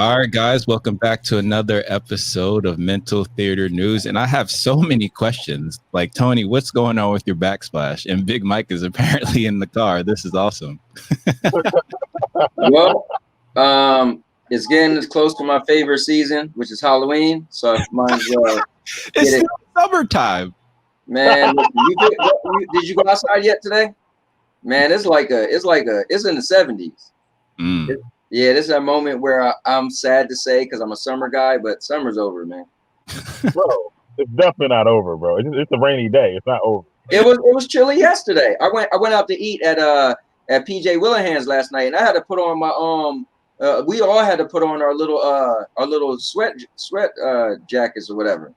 All right, guys, welcome back to another episode of Mental Theater News. And I have so many questions. Like, Tony, what's going on with your backsplash? And Big Mike is apparently in the car. This is awesome. Well, it's getting as close to my favorite season, which is Halloween. So I might as well It's still summertime. Man, did you go outside yet today? Man, it's in the 70s. Yeah, this is a moment where I'm sad to say because I'm a summer guy, but summer's over, man. Bro, it's definitely not over, bro. It's a rainy day. It's not over. It was chilly yesterday. I went out to eat at PJ Willenhan's last night, and I had to put on my we all had to put on our little sweat jackets or whatever.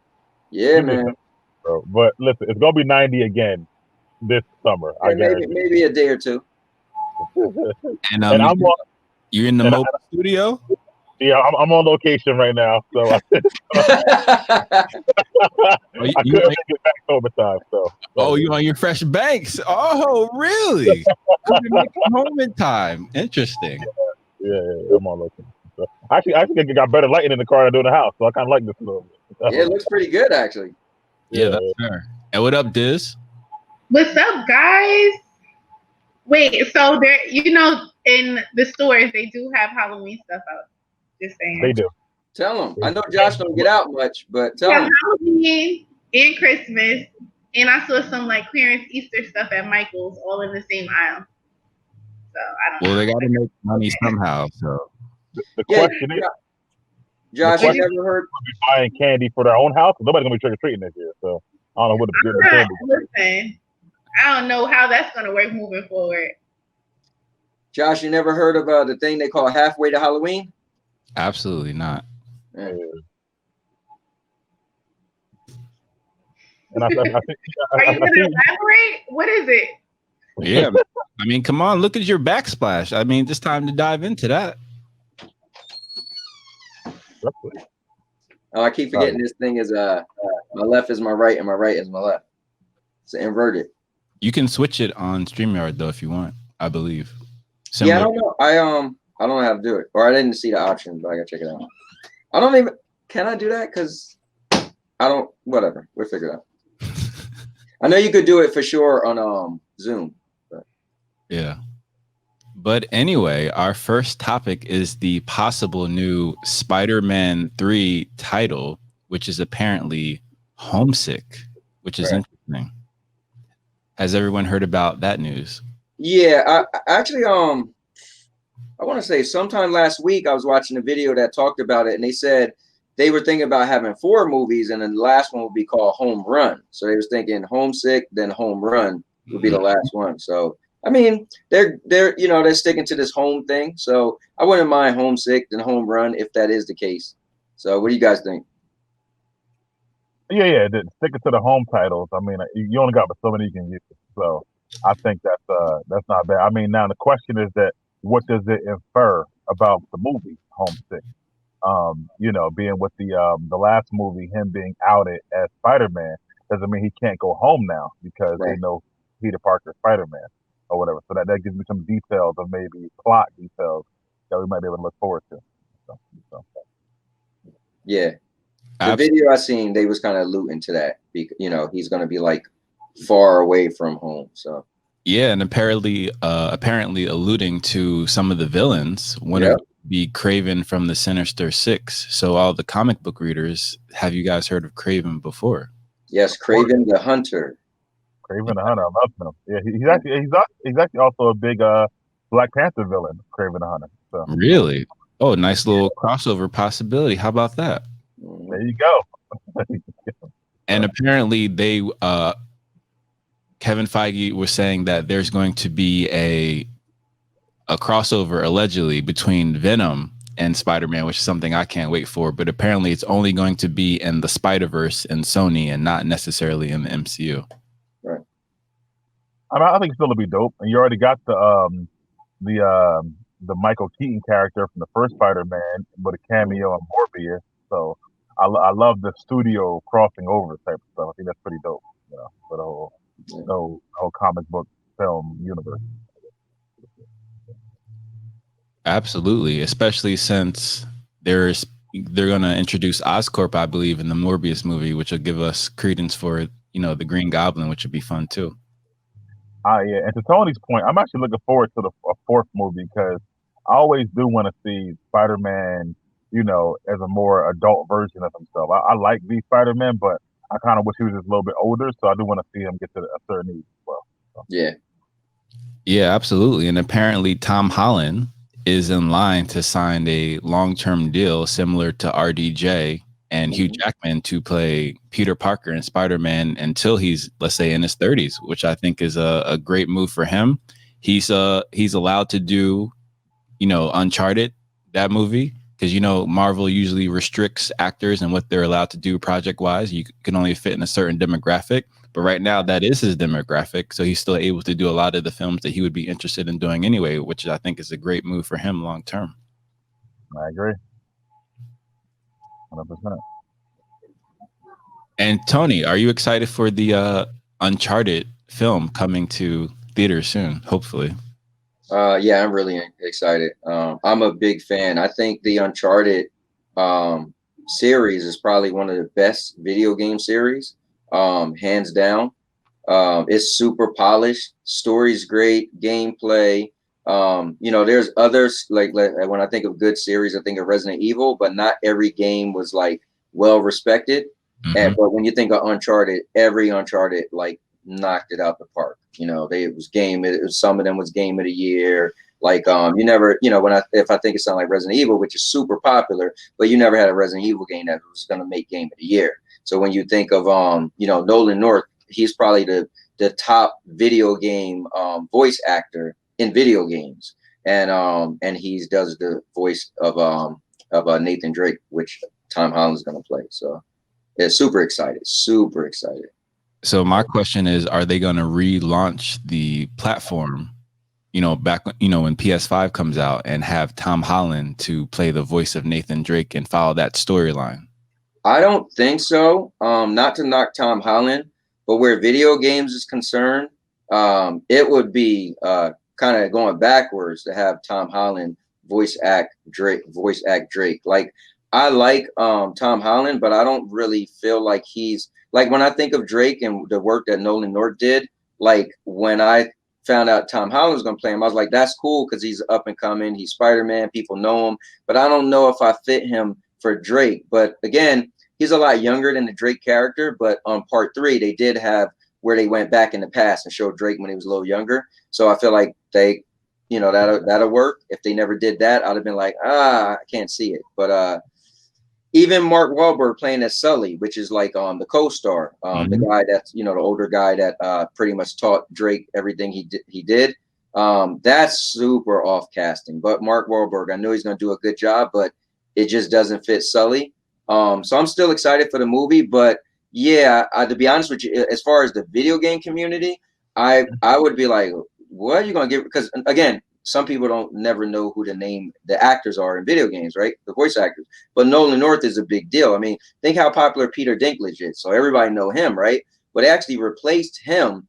Yeah, man. Bro, but listen, it's gonna be 90 again this summer. Yeah, maybe a day or two. And I'm you're in the mobile studio? Yeah, I'm on location right now, so I couldn't get back overtime. So you on your fresh banks? Oh, really? Home in time. Interesting. Yeah, I'm on location. So, actually, I got better lighting in the car than I do in the house, so I kind of like this a little bit. Yeah, it looks pretty good, actually. Yeah, that's fair. And what up, Diz? What's up, guys? Wait, so there, in the stores they do have Halloween stuff out. Just saying. They do. Tell them. I know Josh don't get out much, but tell them. Halloween and Christmas, and I saw some like clearance Easter stuff at Michael's, all in the same aisle. So I don't know. Well, they got to make money somehow. So the question is, Josh, you never heard buying candy for their own house? Nobody's gonna be trick or treating this year, so I don't know what the candy. Listen, I don't know how that's gonna work moving forward. Josh, you never heard of the thing they call halfway to Halloween? Absolutely not. Yeah. And I think, are you gonna elaborate? What is it? Yeah, I mean, come on, look at your backsplash. I mean, it's time to dive into that. Oh, I keep forgetting this thing is my left is my right and my right is my left. It's inverted. You can switch it on StreamYard though if you want, I believe. Similar. Yeah, I don't know. I don't know how to do it, or I didn't see the option, but I gotta check it out. I don't even. Can I do that? Because I don't. Whatever. We'll figure it out. I know you could do it for sure on Zoom. But. Yeah. But anyway, our first topic is the possible new Spider-Man 3 title, which is apparently Homesick, which is interesting. Has everyone heard about that news? Yeah, I actually, I want to say sometime last week I was watching a video that talked about it, and they said they were thinking about having 4 movies, and then the last one would be called Home Run. So they was thinking Homesick, then Home Run would be the last one. So. I mean, they're sticking to this home thing, so I wouldn't mind Homesick and Home Run if that is the case. So, what do you guys think? Yeah, sticking to the home titles. I mean, you only got so many you can use, so I think that's not bad. I mean, now the question is that what does it infer about the movie Homesick? Being with the last movie, him being outed as Spider-Man doesn't mean he can't go home now because they know Peter Parker Spider-Man. Or whatever, so that gives me some details of maybe plot details that we might be able to look forward to. Yeah, the video I seen, they was kind of alluding to that. He's going to be like far away from home. So yeah, and apparently alluding to some of the villains. One of be Kraven from the Sinister Six. So all the comic book readers, have you guys heard of Kraven before? Yes, Kraven the Hunter. Kraven the Hunter, I love him. Yeah, he's actually also a big Black Panther villain, Kraven the Hunter. So. Really? Oh, nice little crossover possibility. How about that? There you go. And apparently they Kevin Feige was saying that there's going to be a crossover allegedly between Venom and Spider-Man, which is something I can't wait for. But apparently it's only going to be in the Spider-Verse and Sony and not necessarily in the MCU. Right. I think it's still to be dope. And you already got the Michael Keaton character from the first Spider-Man with a cameo on Morbius. So I love the studio crossing over type of stuff. I think that's pretty dope, for the whole comic book film universe. Absolutely, especially since they're gonna introduce Oscorp, I believe, in the Morbius movie, which will give us credence for the Green Goblin, which would be fun too. Yeah, and to Tony's point, I'm actually looking forward to a fourth movie because I always do want to see Spider-Man, as a more adult version of himself. I like the Spider-Man, but I kind of wish he was just a little bit older, so I do want to see him get to a certain age as well. So. Yeah, absolutely. And apparently Tom Holland is in line to sign a long-term deal similar to RDJ and Hugh Jackman to play Peter Parker and Spider-Man until he's, let's say, in his 30s, which I think is a great move for him. He's allowed to do, Uncharted, that movie, because Marvel usually restricts actors and what they're allowed to do project-wise. You can only fit in a certain demographic. But right now, that is his demographic. So he's still able to do a lot of the films that he would be interested in doing anyway, which I think is a great move for him long term. I agree. 100%. And Tony, are you excited for the Uncharted film coming to theaters soon, hopefully? Yeah, I'm really excited. I'm a big fan. I think the Uncharted series is probably one of the best video game series. Hands down. It's super polished, story's great, gameplay. There's others like when I think of good series, I think of Resident Evil, but not every game was like well respected. But when you think of Uncharted, every Uncharted like knocked it out the park. It was some of them was game of the year. Like you never, if I think of something like Resident Evil, which is super popular, but you never had a Resident Evil game that was going to make game of the year. So when you think of Nolan North, he's probably the top video game voice actor in video games, and he does the voice of Nathan Drake, which Tom Holland's going to play. So yeah, super excited. So my question is, are they going to relaunch the platform, back when PS5 comes out, and have Tom Holland to play the voice of Nathan Drake and follow that storyline? I don't think so. Not to knock Tom Holland, but where video games is concerned, it would be kind of going backwards to have Tom Holland voice act Drake. Like I like Tom Holland, but I don't really feel like he's like when I think of Drake and the work that Nolan North did. Like when I found out Tom Holland was going to play him, I was like, that's cool because he's up and coming. He's Spider-Man. People know him, but I don't know if I fit him for Drake. But again, he's a lot younger than the Drake character. But on part 3, they did have where they went back in the past and showed Drake when he was a little younger. So I feel like they, that'll work. If they never did that, I'd have been like, I can't see it. But even Mark Wahlberg playing as Sully, which is like the co-star, the guy that's the older guy that pretty much taught Drake everything he did. That's super off casting. But Mark Wahlberg, I know he's going to do a good job, but it just doesn't fit Sully. So I'm still excited for the movie, but yeah, to be honest with you, as far as the video game community, I would be like, what are you going to give? Because again, some people never know who the actors are in video games, right? The voice actors. But Nolan North is a big deal. I mean, think how popular Peter Dinklage is. So everybody know him, right? But they actually replaced him.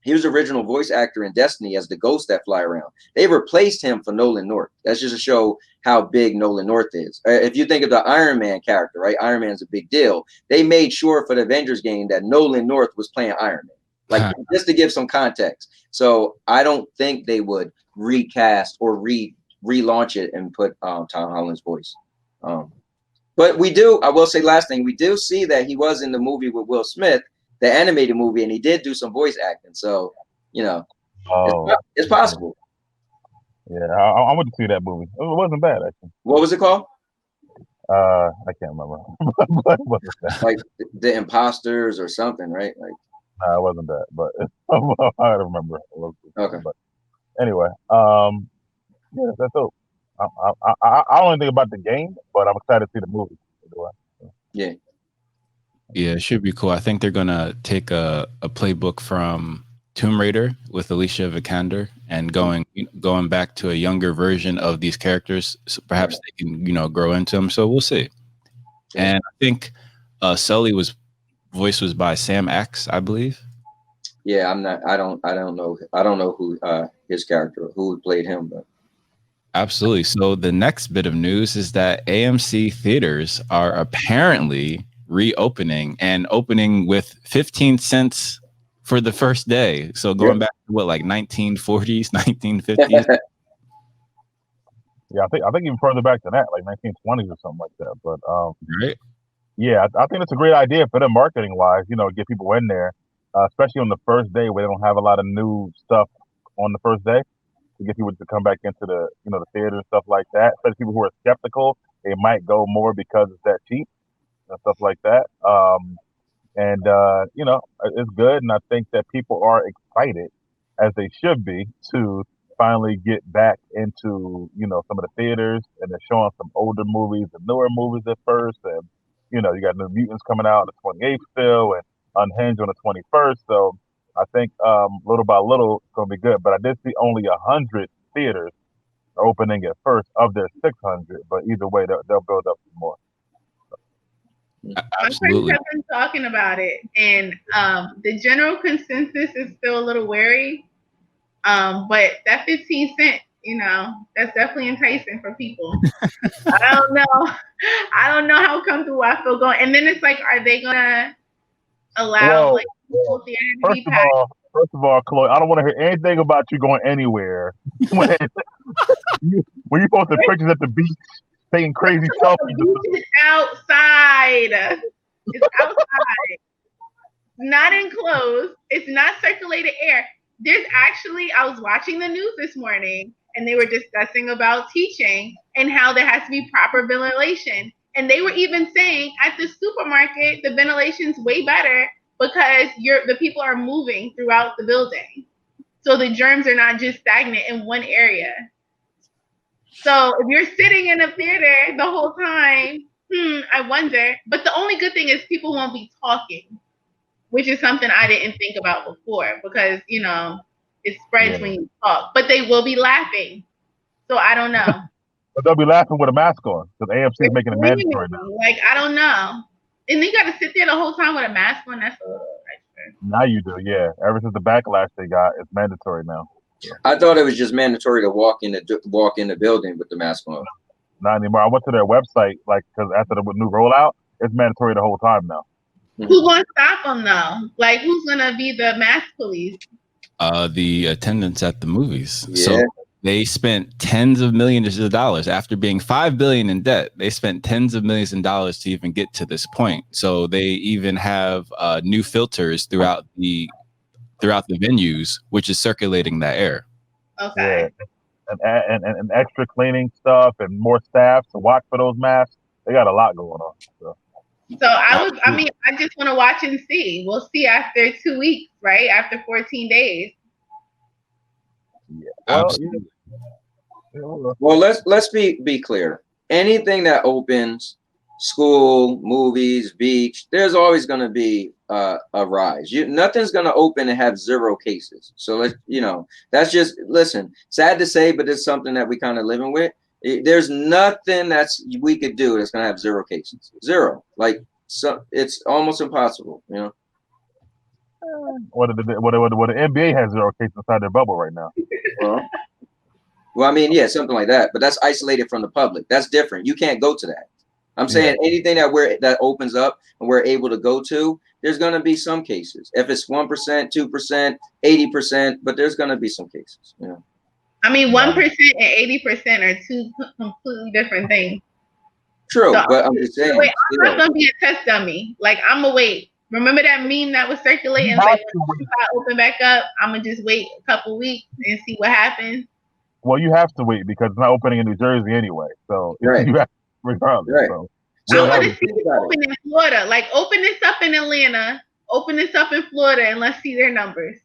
He was the original voice actor in Destiny as the ghost that fly around. They replaced him for Nolan North. That's just to show how big Nolan North is. If you think of the Iron Man character, right? Iron Man's a big deal. They made sure for the Avengers game that Nolan North was playing Iron Man. Like just to give some context. So I don't think they would recast or relaunch it and put Tom Holland's voice. But I will say last thing, we do see that he was in the movie with Will Smith, the animated movie, and he did do some voice acting. So, it's possible. Yeah, I went to see that movie. It wasn't bad, actually. What was it called? I can't remember. Like The Imposters or something, right? Like, it wasn't that, but I remember. Okay. But anyway, yeah, that's dope. I don't think about the game, but I'm excited to see the movie. Yeah. Yeah, it should be cool. I think they're gonna take a playbook from Tomb Raider with Alicia Vikander and going back to a younger version of these characters. So perhaps they can grow into them. So we'll see. And I think Sully voice was by Sam X, I believe. Yeah, I don't know who his character, who played him, but Absolutely. So the next bit of news is that AMC theaters are apparently reopening and opening with 15 cents for the first day. So going back to what, like 1940s, 1950s? Yeah, I think even further back than that, like 1920s or something like that. But Right. yeah, I think it's a great idea for them marketing wise. Get people in there, especially on the first day where they don't have a lot of new stuff on the first day, to get people to come back into the theater and stuff like that. Especially people who are skeptical, they might go more because it's that cheap and stuff like that. And it's good, and I think that people are excited, as they should be, to finally get back into some of the theaters, and they're showing some older movies and newer movies at first, and you got New Mutants coming out on the 28th still, and Unhinged on the 21st. So I think little by little it's gonna be good. But I did see only 100 theaters are opening at first of their 600, but either way they'll build up some more. Absolutely. My friends have been talking about it, and the general consensus is still a little wary. But that 15 cent, that's definitely enticing for people. I don't know. I don't know how comfortable I feel going. And then it's like, are they gonna allow people theater to be packed? First of all, Chloé, I don't want to hear anything about you going anywhere when you're supposed to pictures at the beach, taking crazy selfies. The beach is outside. It's outside. Not enclosed. It's not circulated air. There's actually, I was watching the news this morning, and they were discussing about teaching and how there has to be proper ventilation. And they were even saying at the supermarket, the ventilation's way better because the people are moving throughout the building. So the germs are not just stagnant in one area. So if you're sitting in a theater the whole time, I wonder. But the only good thing is people won't be talking, which is something I didn't think about before because, it spreads when you talk. But they will be laughing. So I don't know. But they'll be laughing with a mask on because AMC is making it mandatory now. Like, I don't know. And they got to sit there the whole time with a mask on. That's a little extra. Now you do, yeah. Ever since the backlash they got, it's mandatory now. I thought it was just mandatory to walk in the building with the mask on. Not anymore. I went to their website, because after the new rollout, it's mandatory the whole time now. Who's going to stop them, though? Like, who's going to be the mask police? The attendants at the movies. Yeah. So they spent tens of millions of dollars after being $5 billion in debt. They spent tens of millions of dollars to even get to this point. So they even have new filters throughout the venues, which is circulating that air. Okay. Yeah. And extra cleaning stuff and more staff to watch for those masks. They got a lot going on. So I just want to watch and see. We'll see after 2 weeks, right? After 14 days. Yeah. Absolutely. Well, let's be clear. Anything that opens, school, movies, beach, there's always going to be a rise. Nothing's going to open and have 0 cases. So that's just, listen, sad to say, but it's something that we kind of living with. There's nothing we could do that's going to have 0 cases. 0. It's almost impossible, What the NBA has 0 cases inside their bubble right now. Well, I mean, yeah, something like that. But that's isolated from the public. That's different. You can't go to that. I'm saying anything that opens up and we're able to go to, there's going to be some cases. If it's 1%, 2%, 80%, but there's going to be some cases. I mean, 1% and 80% are 2 completely different things. True, so but I'm just saying. Wait, I'm not going to be a test dummy. Like, I'm going to wait. Remember that meme that was circulating? Like, if I open back up, I'm going to just wait a couple weeks and see what happens. Well, you have to wait because it's not opening in New Jersey anyway. So you have regardless. Right. So I want to see it open in Florida. Like, open this up in Atlanta, open this up in Florida, and let's see their numbers.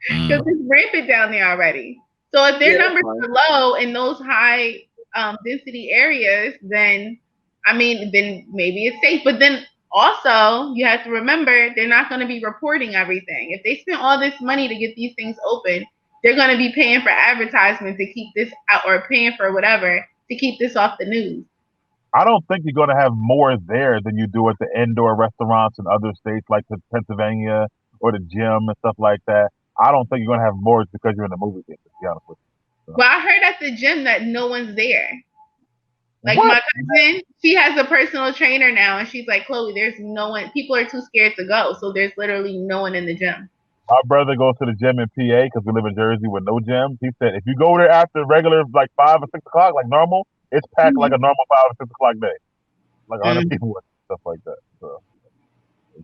Because it's rampant down there already. So if their numbers are low in those high density areas, then maybe it's safe. But then also you have to remember they're not going to be reporting everything. If they spend all this money to get these things open, they're going to be paying for advertisement to keep this out, or paying for whatever to keep this off the news. I don't think you're going to have more there than you do at the indoor restaurants in other states like Pennsylvania or the gym and stuff like that. I don't think you're going to have more because you're in the movie theater, to be honest with Well, I heard at the gym that no one's there. Like What? my cousin, she has a personal trainer now, and she's like, Chloe, there's no one. People are too scared to go, so there's literally no one in the gym. My brother goes to the gym in PA because we live in Jersey with no gym. He said if you go there after regular like 5 or 6 o'clock, like normal, it's packed like a normal 5 or 6 o'clock day, like 100 people and stuff like that. So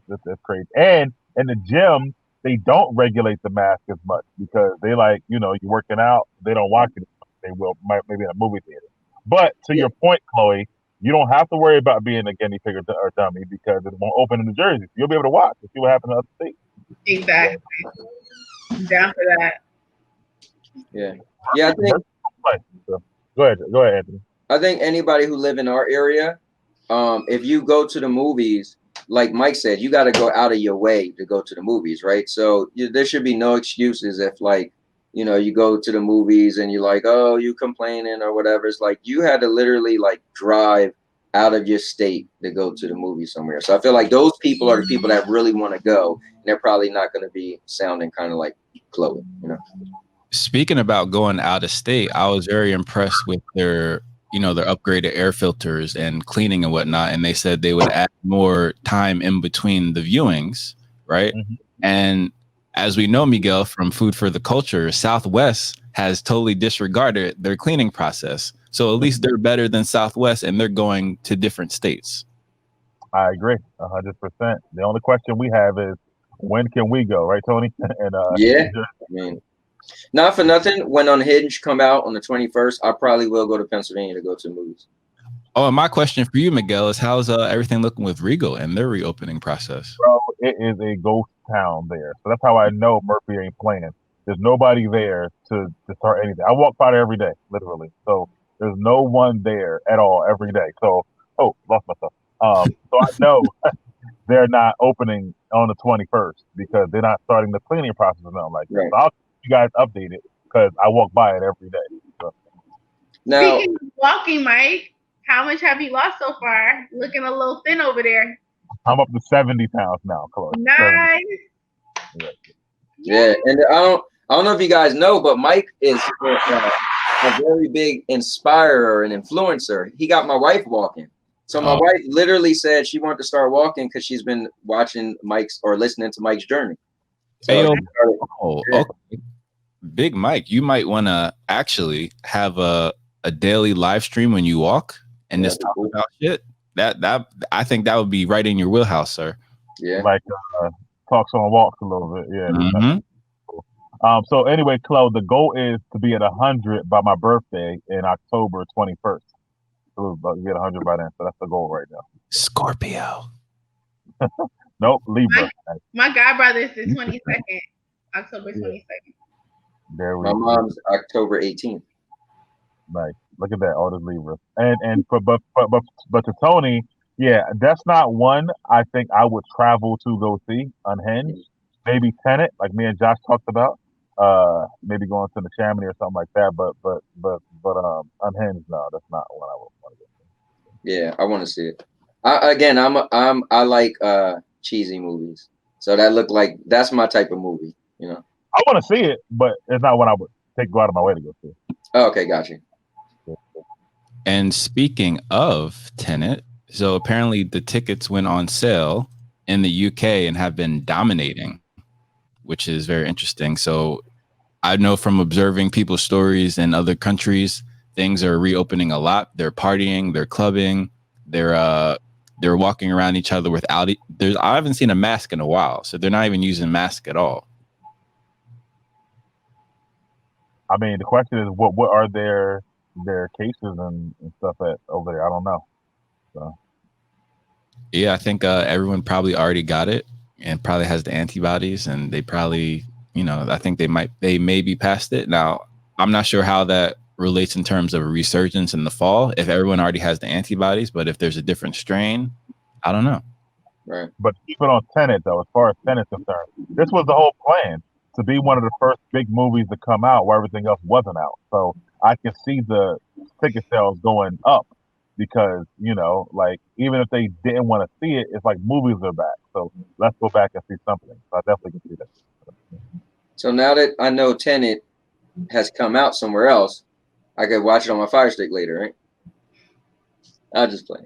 it's crazy. And in the gym, they don't regulate the mask as much because they like you're working out. They don't watch it. They will maybe in a movie theater. But to your point, Chloe, you don't have to worry about being a guinea pig or dummy because it won't open in New Jersey. You'll be able to watch and see what happens in other states. Exactly. I'm down for that. Yeah. I think. Go ahead, Anthony. I think anybody who live in our area, if you go to the movies, like Mike said, you got to go out of your way to go to the movies, right? So there should be no excuses if like, you go to the movies and you're like, oh, you complaining or whatever. It's like you had to literally like drive out of your state to go to the movie somewhere. So I feel like those people are the people that really want to go. And they're probably not going to be sounding kind of like Chloe, Speaking about going out of state, I was very impressed with their upgraded air filters and cleaning and whatnot. And they said they would add more time in between the viewings, right? Mm-hmm. And as we know, Miguel, from Food for the Culture, Southwest has totally disregarded their cleaning process. So at least they're better than Southwest, and they're going to different states. I agree, 100%. The only question we have is, when can we go, right, Tony? And I mean, not for nothing. When Unhinged come out on the 21st, I probably will go to Pennsylvania to go to the movies. Oh, and my question for you, Miguel, is how's everything looking with Regal and their reopening process? Bro, it is a ghost town there. So that's how I know Murphy ain't playing. There's nobody there to start anything. I walk by there every day, literally. So there's no one there at all every day. So, lost myself. So I know they're not opening on the 21st because they're not starting the cleaning process or nothing like that. Right. So I'll keep you guys updated because I walk by it every day. So. Now, speaking of walking, Mike, how much have you lost so far? Looking a little thin over there. I'm up to 70 pounds now, Chloe. Nice. Yeah, and I don't know if you guys know, but Mike is a very big inspirer and influencer. He got my wife walking. So my wife literally said she wanted to start walking because she's been watching Mike's or listening to Mike's journey. So okay. Big Mike, you might want to actually have a daily live stream when you walk and just talk about shit. That I think that would be right in your wheelhouse, sir. Yeah, like talks on walks a little bit. Yeah. Mm-hmm. So anyway, Chloe, the goal is to be at 100 by my birthday in October 21st. So we'll get 100 by then. So that's the goal right now. Scorpio. Nope, Libra. My godbrother is the 22nd, October 22nd. There we go. My mom's October 18th. Nice. Look at that, all the Libra. And but to Tony, yeah, that's not one I think I would travel to go see. Unhinged, maybe Tenet, like me and Josh talked about. Maybe going to the Chamonix or something like that. But Unhinged, no, that's not one I would want to go see. Yeah, I want to see it. I like cheesy movies, so that's my type of movie. I want to see it, but it's not one I would go out of my way to go see. Oh, okay, got you. And speaking of Tenet, so apparently the tickets went on sale in the UK and have been dominating, which is very interesting. So I know from observing people's stories in other countries, things are reopening a lot. They're partying, they're clubbing, they're walking around each other without it. I haven't seen a mask in a while, so they're not even using mask at all. I mean, the question is, what are their cases and stuff over there? I don't know. So. Yeah, I think everyone probably already got it and probably has the antibodies, and they probably, I think they may be past it. Now, I'm not sure how that relates in terms of a resurgence in the fall, if everyone already has the antibodies, but if there's a different strain, I don't know. Right. But keep it on Tenet, though, as far as Tenet's concerned. This was the whole plan, to be one of the first big movies to come out where everything else wasn't out. So I can see the ticket sales going up because, like, even if they didn't want to see it, it's like movies are back. So let's go back and see something. So I definitely can see that. So now that I know Tenet, has come out somewhere else, I could watch it on my Fire Stick later, right? I'll just play.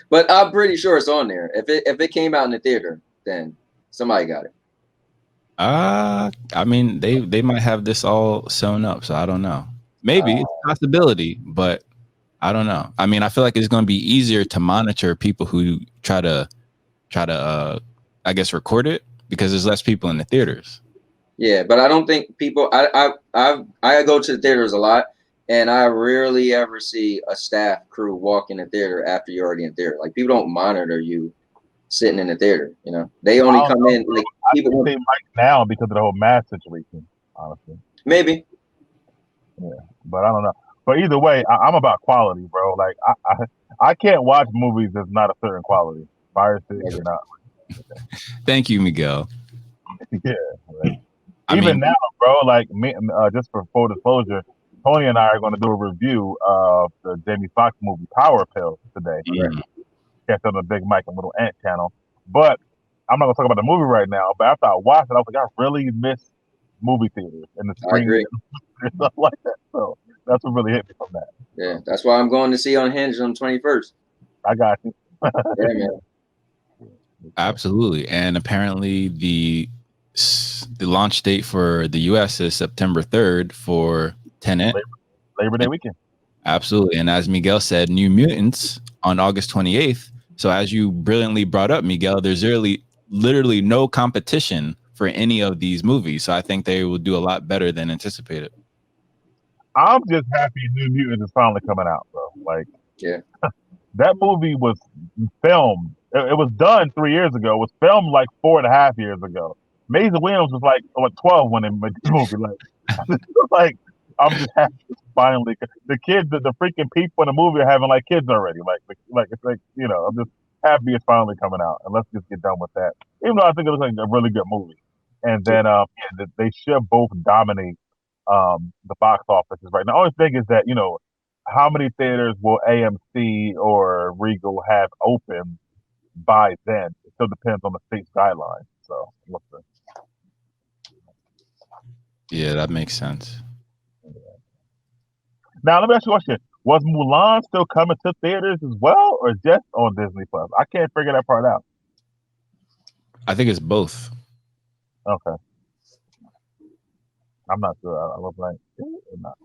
But I'm pretty sure it's on there. If it came out in the theater, then somebody got it. I mean, they might have this all sewn up, so I don't know. Maybe it's a possibility, but I don't know. I mean, I feel like it's going to be easier to monitor people who try to I guess record it because there's less people in the theaters. Yeah, but I don't think people. I go to the theaters a lot, and I rarely ever see a staff crew walk in the theater after you're already in theater. Like people don't monitor you sitting in the theater. You know, they only come in like people. I think they might now because of the whole mask situation. Honestly, maybe. Yeah, but I don't know. But either way, I'm about quality, bro. Like I can't watch movies that's not a certain quality. Fire Stick or not. Thank you, Miguel. Yeah. Like, even now, bro. Like me, just for full disclosure, Tony and I are going to do a review of the Jamie Foxx movie Power Pills today. Catch on the BigMike Little Ant channel. But I'm not going to talk about the movie right now. But after I watched it, I was like, I really miss movie theaters and the screen and stuff like that. So that's what really hit me from that. Yeah, that's why I'm going to see Unhinged on the 21st. I got you. Yeah, man. Absolutely, and apparently the launch date for the U.S. is September 3rd for Tenet. Labor Day weekend. Absolutely, and as Miguel said, New Mutants on August 28th. So as you brilliantly brought up, Miguel, there's literally no competition for any of these movies. So I think they will do a lot better than anticipated. I'm just happy New Mutants is finally coming out, bro. Like, yeah, that movie was filmed. It was done 3 years ago. It was filmed like 4.5 years ago. Maisie Williams was like 12 when they made the movie. Like, I'm just happy it's finally the kids, the freaking people in the movie are having like kids already. Like it's like, you know, I'm just happy it's finally coming out, and let's just get done with that. Even though I think it looks like a really good movie, and then they should both dominate the box offices right now. The only thing is that, you know, how many theaters will AMC or Regal have open by then? It still depends on the state's guidelines. So we'll see. Yeah, that makes sense. Now let me ask you a question: was Mulan still coming to theaters as well, or just on Disney Plus? I can't figure that part out. I think it's both. Okay, I'm not sure. I was like, not.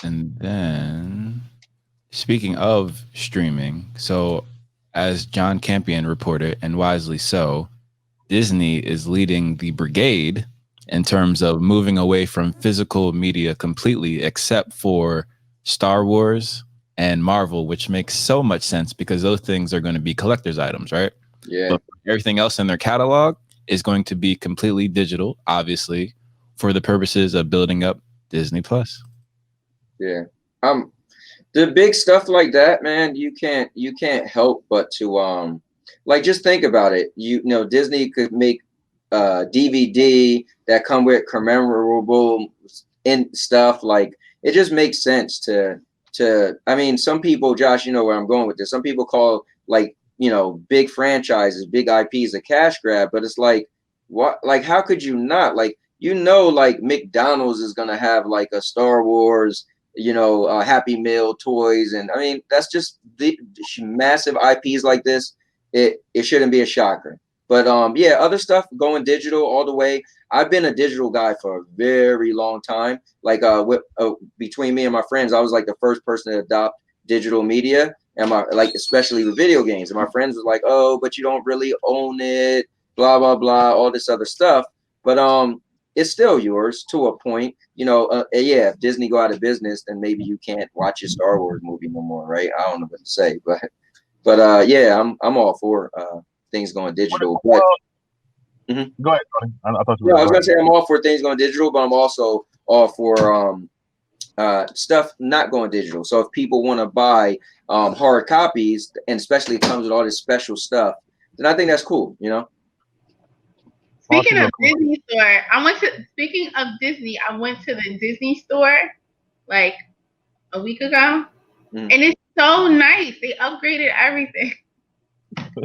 And then, speaking of streaming, so as John Campion reported, and wisely so, Disney is leading the brigade in terms of moving away from physical media completely, except for Star Wars and Marvel, which makes so much sense because those things are going to be collector's items, right? Yeah. But everything else in their catalog is going to be completely digital, obviously, for the purposes of building up Disney Plus. Yeah. The big stuff like that, man, you can't help but to like just think about it. You know, Disney could make DVD that come with commemorable and stuff. Like, it just makes sense to I mean, some people, Josh, you know where I'm going with this. Some people call, like, you know, big franchises, big IPs a cash grab, but it's like, what, like, how could you not? Like, you know, like McDonald's is gonna have like a Star Wars, you know, Happy Meal toys, and I mean, that's just the massive IPs like this. It shouldn't be a shocker. But yeah, other stuff going digital all the way. I've been a digital guy for a very long time. Like between me and my friends, I was like the first person to adopt digital media, and especially with video games. And my friends was like, "Oh, but you don't really own it, blah blah blah, all this other stuff." But it's still yours to a point. You know, yeah, if Disney go out of business, then maybe you can't watch your Star Wars movie no more, right? I don't know what to say, but yeah, I'm all for things going digital. But Go ahead, Tony. I thought you yeah, were I was gonna say I'm all for things going digital, but I'm also all for stuff not going digital. So if people want to buy hard copies, and especially it comes with all this special stuff, then I think that's cool, you know. Speaking of Disney store, speaking of Disney, I went to the Disney store like a week ago, and it's so nice. They upgraded everything.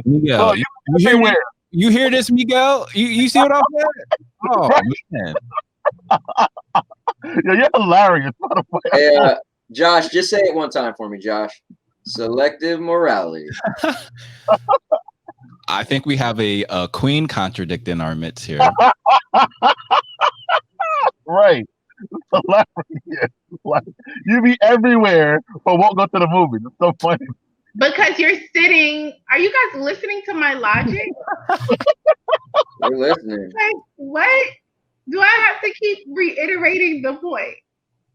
Yeah, you hear me? You hear this, Miguel? You see what I'm saying? Oh man. Yo, you're hilarious. Hey, Josh, just say it one time for me, Josh. Selective morality. I think we have a queen contradict in our midst here. Right. Hilarious. Like, you be everywhere, but won't go to the movie. It's so funny. Because you're sitting. Are you guys listening to my logic? We're listening. Like, what? Do I have to keep reiterating the point?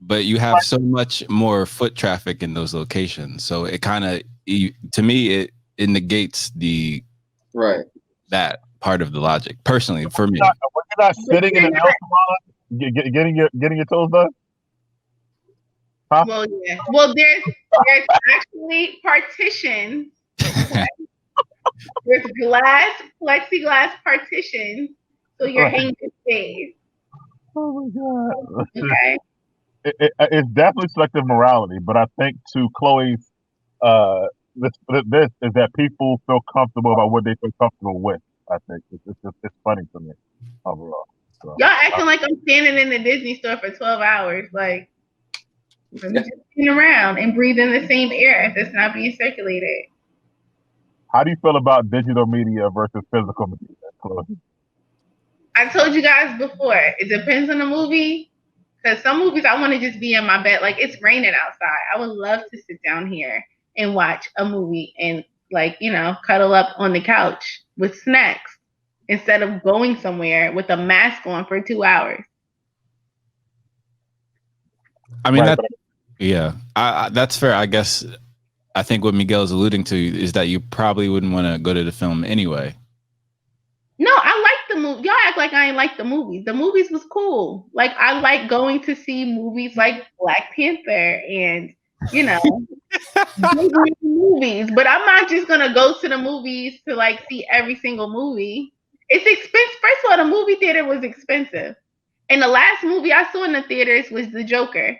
But you have so much more foot traffic in those locations, so it kind of, to me, it negates the that part of the logic. Personally, for me, you're not sitting in the nail salon, getting your toes done. Huh? Well, yeah. Well, there's actually partitions. There's plexiglass partitions, so you're in good space. Oh my god. Okay. It's definitely selective morality, but I think to Chloe's this is that people feel comfortable about what they feel comfortable with. I think it's funny to me overall. So, y'all acting like I'm standing in the Disney store for 12 hours. Like, I'm just sitting around and breathing the same air that's not being circulated. how do you feel about digital media versus physical media, Chloe? I told you guys before, it depends on the movie. Because some movies I want to just be in my bed. Like, it's raining outside. I would love to sit down here and watch a movie and, like, cuddle up on the couch with snacks instead of going somewhere with a mask on for 2 hours. I mean, that's fair. I guess I think what Miguel's alluding to is that you probably wouldn't want to go to the film anyway. No, I like the movie. Y'all act like I ain't like the movies. The movies was cool. Like, I like going to see movies like Black Panther and, movies. But I'm not just going to go to the movies to, like, see every single movie. It's expensive. First of all, the movie theater was expensive. And the last movie I saw in the theaters was The Joker.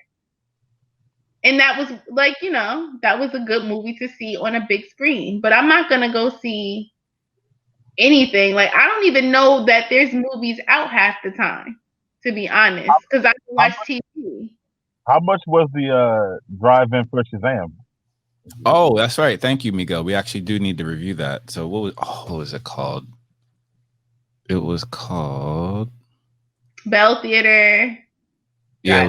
And that was, like, that was a good movie to see on a big screen. But I'm not going to go see anything. Like, I don't even know that there's movies out half the time, to be honest, because I don't watch TV. How much was the drive-in for Shazam? Oh, that's right. Thank you, Miguel. We actually do need to review that. So what was it called? It was called Bell Theater. Yeah,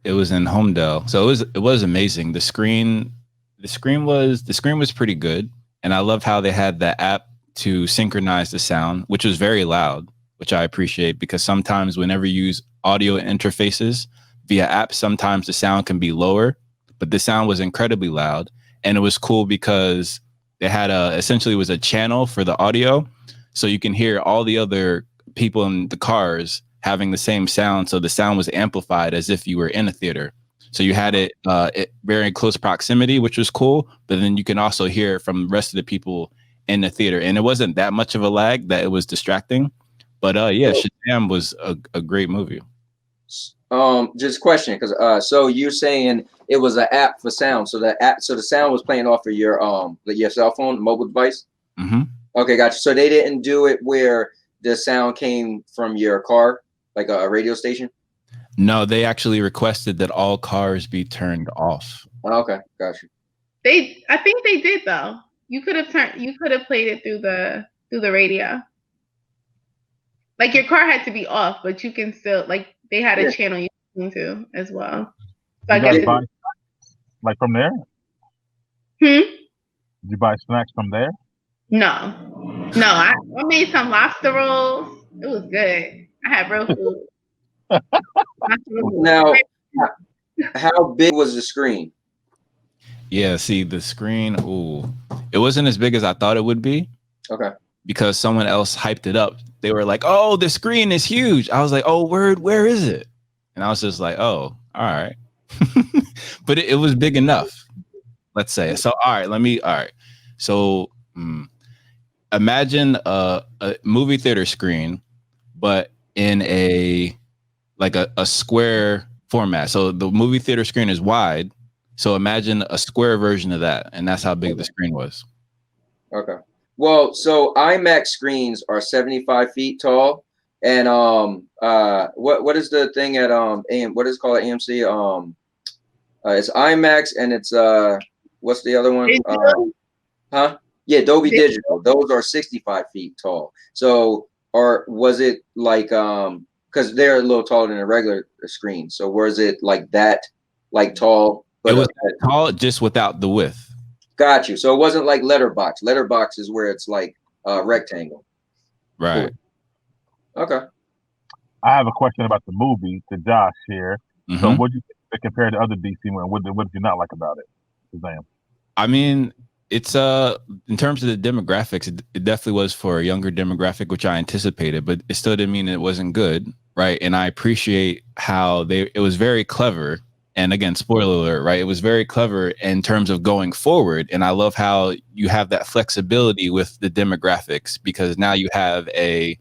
it was in Homedale. So it was amazing. The screen was pretty good, and I loved how they had the app to synchronize the sound, which was very loud, which I appreciate, because sometimes whenever you use audio interfaces via apps, sometimes the sound can be lower, but the sound was incredibly loud. And it was cool because they had essentially was a channel for the audio. So you can hear all the other people in the cars having the same sound. So the sound was amplified as if you were in a theater. So you had it very close proximity, which was cool. But then you can also hear it from the rest of the people in the theater. And it wasn't that much of a lag that it was distracting. But yeah, Shazam was a great movie. Just a question, because so you're saying it was an app for sound. So the sound was playing off of your cell phone, mobile device? Mm-hmm. Okay, gotcha. So they didn't do it where the sound came from your car, like a radio station? No, they actually requested that all cars be turned off. Okay, gotcha. I think they did though. You could have played it through the radio. Like, your car had to be off, but you can still, like, they had a channel you can listen to as well. So I guess like from there? Did you buy snacks from there? No. I made some lobster rolls. It was good. I had real food. Now, how big was the screen? Yeah, see, the screen, it wasn't as big as I thought it would be. Okay. Because someone else hyped it up. They were like, "Oh, the screen is huge." I was like, "Oh, word, where is it?" And I was just like, "Oh, all right." But it was big enough, let's say. So, all right. So, imagine a movie theater screen, but in a square format. So the movie theater screen is wide. So imagine a square version of that, and that's how big the screen was. Okay. Well, so IMAX screens are 75 feet tall, and what is the thing at what is it called at AMC? It's IMAX, and it's what's the other one? Huh? Yeah, Adobe Digital. Those are 65 feet tall. So, or was it like because they're a little taller than a regular screen. So was it like that, like tall? But it was tall, just without the width. Got you. So it wasn't like letterbox. Letterbox is where it's like rectangle. Right. Cool. Okay. I have a question about the movie to Josh here. Mm-hmm. So what do you think compared to other DC movies? What did you not like about it? Shazam. I mean, it's in terms of the demographics, it definitely was for a younger demographic, which I anticipated, but it still didn't mean it wasn't good, right? And I appreciate how it was very clever. And again, spoiler alert, right? It was very clever in terms of going forward. And I love how you have that flexibility with the demographics, because now you have a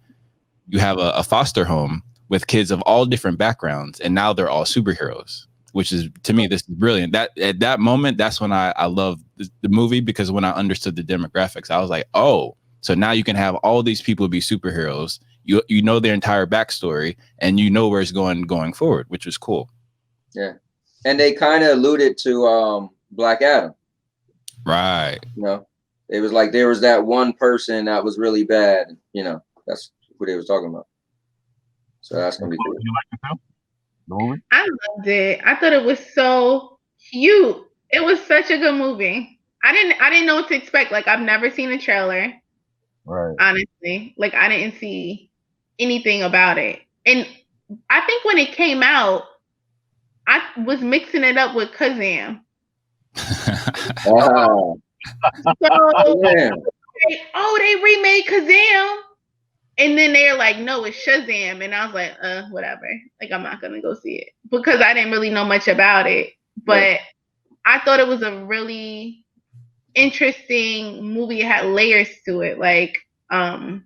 foster home with kids of all different backgrounds, and now they're all superheroes, which is, to me, this is brilliant. That at that moment, that's when I love the movie, because when I understood the demographics, I was like, oh, so now you can have all these people be superheroes. You know their entire backstory, and you know where it's going forward, which is cool. Yeah. And they kind of alluded to Black Adam. Right. You know, it was like there was that one person that was really bad. You know, that's what they was talking about. So that's gonna be cool. You like it too? The movie? I loved it. I thought it was so cute. It was such a good movie. I didn't know what to expect. Like, I've never seen a trailer. Right. Honestly, like, I didn't see anything about it. And I think when it came out, I was mixing it up with Kazam. Wow. So, Yeah. they remade Kazam. And then they're like, no, it's Shazam. And I was like, whatever. Like, I'm not going to go see it, because I didn't really know much about it. But Yeah. I thought it was a really interesting movie. It had layers to it. Like I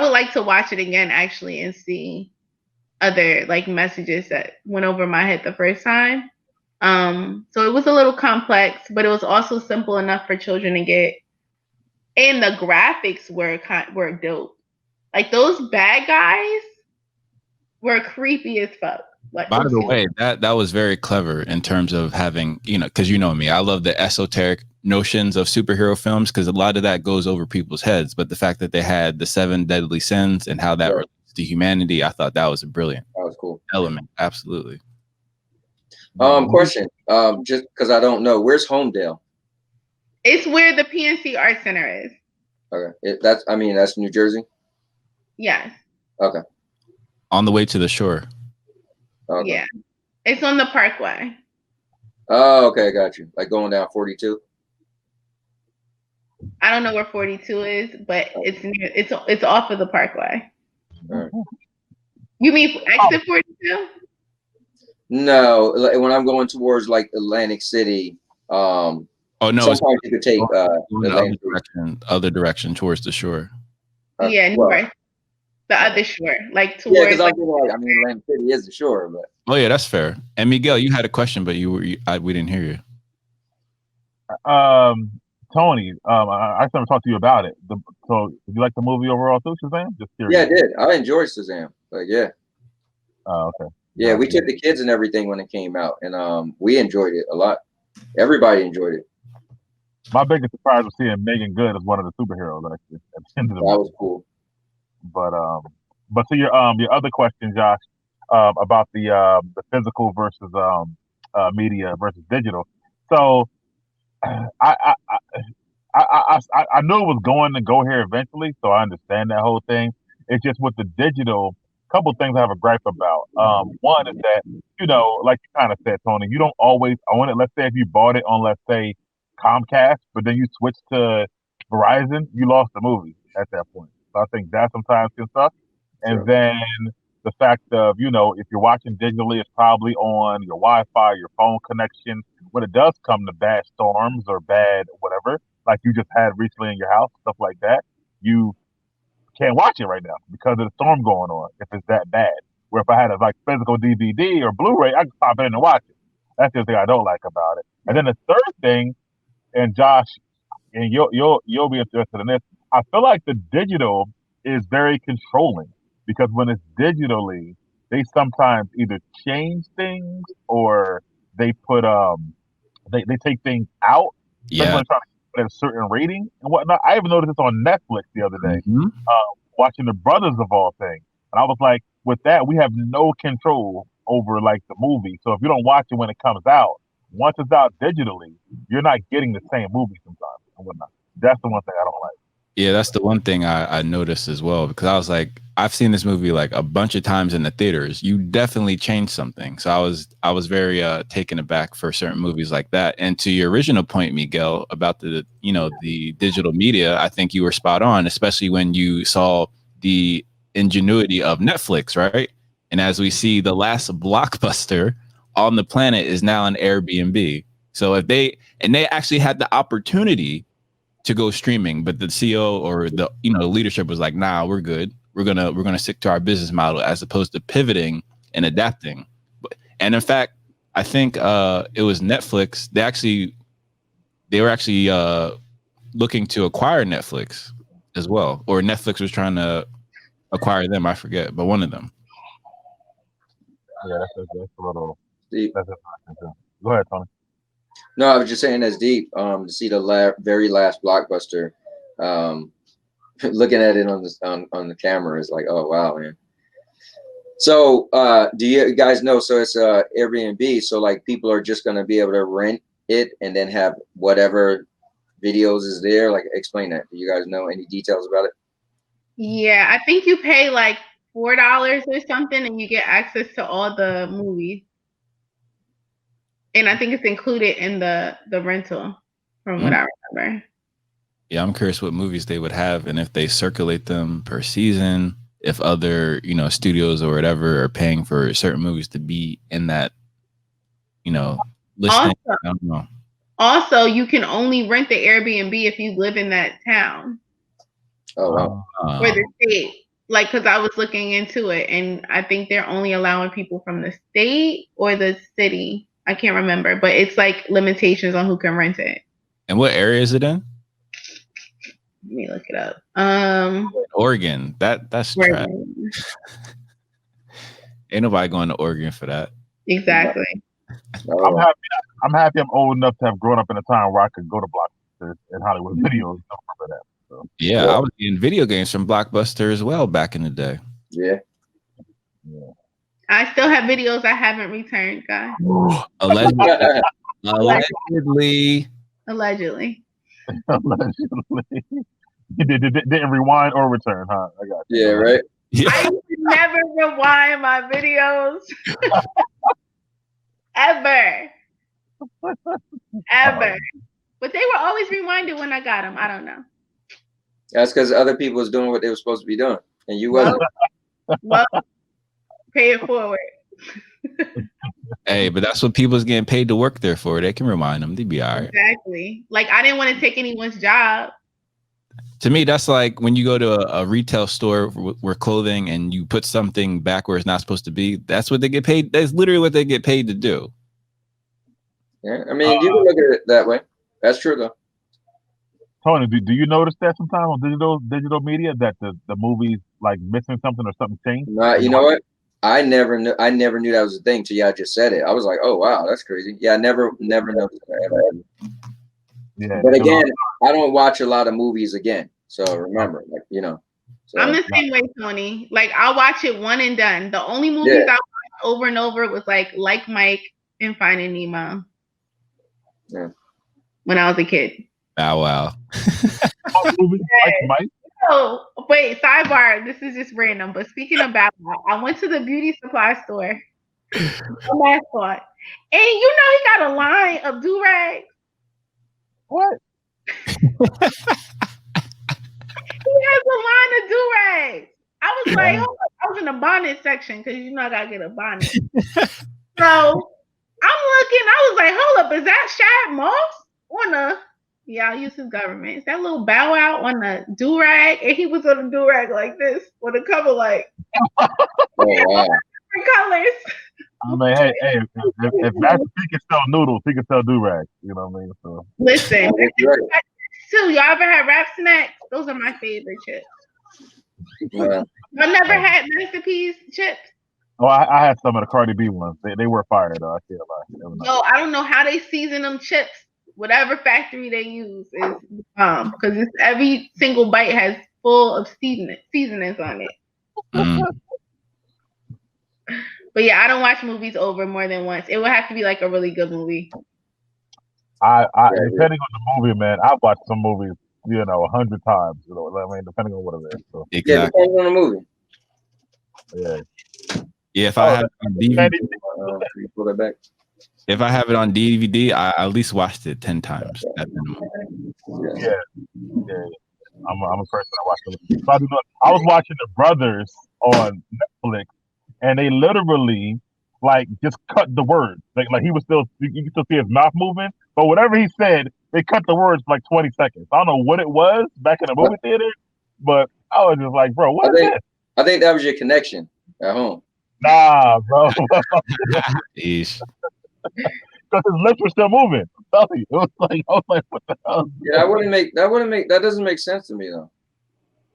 would like to watch it again, actually, and see other like messages that went over my head the first time. So it was a little complex, but it was also simple enough for children to get. And the graphics were dope. Like, those bad guys were creepy as fuck. Like, by the way, that was very clever in terms of having, because you know me, I love the esoteric notions of superhero films, because a lot of that goes over people's heads. But the fact that they had the 7 deadly sins and how that relates to humanity, I thought that was a brilliant Cool element. Absolutely. Question. Just because I don't know, where's Homedale? It's where the PNC Art Center is. Okay, that's New Jersey. Yes. Okay. On the way to the shore. Okay. Yeah, it's on the Parkway. Oh, okay, got you. Like going down 42. I don't know where 42 is, but it's off of the Parkway. All right. You mean exit 42? No, like when I'm going towards like Atlantic City. Oh no! Sometimes you could take the other direction towards the shore. Yeah, north. The other shore, like towards. Yeah, because Atlantic City is the shore, but. Oh yeah, that's fair. And Miguel, you had a question, but we didn't hear you. Tony, I never talked to you about it. So, did you like the movie overall too, Shazam? Just curious. Yeah, I did. I enjoyed Shazam. Like, yeah. Oh, okay. Yeah, we took the kids and everything when it came out, and we enjoyed it a lot. Everybody enjoyed it. My biggest surprise was seeing Megan Good as one of the superheroes. Actually, at the end of the movie. That was cool. But to your other question, Josh, about the physical versus media versus digital. So, I knew it was going to go here eventually, so I understand that whole thing. It's just with the digital, couple of things I have a gripe about. One is that, like you kind of said, Tony, you don't always own it. Let's say if you bought it on, let's say, Comcast, but then you switch to Verizon, you lost the movie at that point. So I think that sometimes can suck. And Sure. then the fact of, if you're watching digitally, it's probably on your Wi-Fi, your phone connection. When it does come to bad storms or bad whatever, like you just had recently in your house, stuff like that, you can't watch it right now because of the storm going on, if it's that bad. Where if I had a physical DVD or Blu-ray, I can pop it in and watch it. That's the thing I don't like about it. And then the third thing, and Josh, and you'll be interested in this. I feel like the digital is very controlling because when it's digitally, they sometimes either change things or they put they take things out, especially Yeah. when they're trying to get a certain rating and whatnot. I even noticed this on Netflix the other day, Mhm. watching The Brothers of all things, and I was like, with that, we have no control over like the movie. So if you don't watch it when it comes out, once it's out digitally, you're not getting the same movie sometimes and whatnot. That's the one thing I don't like. Yeah, that's the one thing I noticed as well, because I was like, I've seen this movie like a bunch of times in the theaters. You definitely changed something. So I was very taken aback for certain movies like that. And to your original point, Miguel, about the the digital media, I think you were spot on, especially when you saw the ingenuity of Netflix, right? And as we see, the last blockbuster on the planet is now an Airbnb. So if they actually had the opportunity to go streaming, but the CEO or the leadership was like, nah, we're good. We're gonna stick to our business model as opposed to pivoting and adapting. And in fact, I think it was Netflix. They were actually looking to acquire Netflix as well, or Netflix was trying to acquire them. I forget, but one of them. Yeah, that's a little. Deep. That's interesting too. Go ahead, Tony. No, I was just saying that's deep. To see the very last blockbuster, looking at it on the camera is like, oh wow, man. So, do you guys know? So it's Airbnb. So like people are just gonna be able to rent it and then have whatever videos is there. Like, explain that. Do you guys know any details about it? Yeah, I think you pay like $4 or something, and you get access to all the movies. And I think it's included in the rental, from what I remember. Yeah, I'm curious what movies they would have, and if they circulate them per season, if other studios or whatever are paying for certain movies to be in that listing. I don't know. Also, you can only rent the Airbnb if you live in that town. Oh wow. Or the state. Like, because I was looking into it, and I think they're only allowing people from the state or the city. I can't remember, but it's like limitations on who can rent it. And what area is it in? Let me look it up. Oregon. That's trash. Ain't nobody going to Oregon for that. Exactly. I'm happy I'm old enough to have grown up in a time where I could go to Blockbuster and Hollywood Videos. For that. So. Yeah, I was in video games from Blockbuster as well back in the day. Yeah. I still have videos I haven't returned, guys. Allegedly. Allegedly. Didn't rewind or return, huh? I got you. Yeah, right. Yeah. I used to never rewind my videos. Ever. But they were always rewinded when I got them. I don't know. That's because other people was doing what they were supposed to be doing, and you wasn't. Well, pay it forward. Hey, but that's what people's getting paid to work there for. They can remind them. They'd be all right. Exactly. Like, I didn't want to take anyone's job. To me, that's like when you go to a retail store where clothing and you put something back where it's not supposed to be. That's what they get paid. That's literally what they get paid to do. Yeah, I mean, you can look at it that way. That's true, though. Tony, do you notice that sometimes on digital media that the movie's like missing something or something changed? You know what? I never knew that was a thing till y'all just said it. I was like, oh wow, that's crazy. Yeah, I never noticed that. Yeah. But again, I don't watch a lot of movies again. So remember, like, So. I'm the same way, Tony. Like, I'll watch it one and done. The only movies I watched over and over was like Mike and Finding Nemo. Yeah. When I was a kid. Oh, wow. Like Mike? Oh, wait, sidebar. This is just random. But speaking of Bow Wow, I went to the beauty supply store. A mascot. And he got a line of do-rags. What? He has a line of do-rags. I was like, hold up. I was in the bonnet section because I gotta get a bonnet. So I'm looking, I was like, hold up, is that Shad Moss on the I'll use his government? Is that little Bow Wow on the do-rag? And he was on the do-rag like this with a cover like oh, wow. different colors. I'm like, hey, if Master P can sell noodles, he can sell do-rags. You know what I mean? So listen, too. Y'all ever had Rap Snacks? Those are my favorite chips. Well, I've never had Masterpiece chips. Oh, I had some of the Cardi B ones. They were fire though. I feel like. No, I don't know how they season them chips. Whatever factory they use is because every single bite has full of seasonings on it. Mm. But yeah, I don't watch movies over more than once. It would have to be like a really good movie. I depending on the movie, man, I've watched some movies, 100 times. I mean, depending on what it is. So, yeah, Exactly. depends on the movie. yeah. Yeah, if I have it on DVD, Can you pull that back? if I have it on DVD, I at least watched it 10 times at minimum. Yeah. I'm a person that watches it. So I was watching The Brothers on Netflix, and they literally like just cut the words. Like he was still, you can still see his mouth moving, but whatever he said, they cut the words for like 20 seconds. I don't know what it was back in the movie theater, but I was just like, bro, what is this? I think that was your connection at home. Nah, bro. Yeesh. Because his lips were still moving. I'm telling you. I was like, what the hell? Yeah, that doesn't make sense to me though.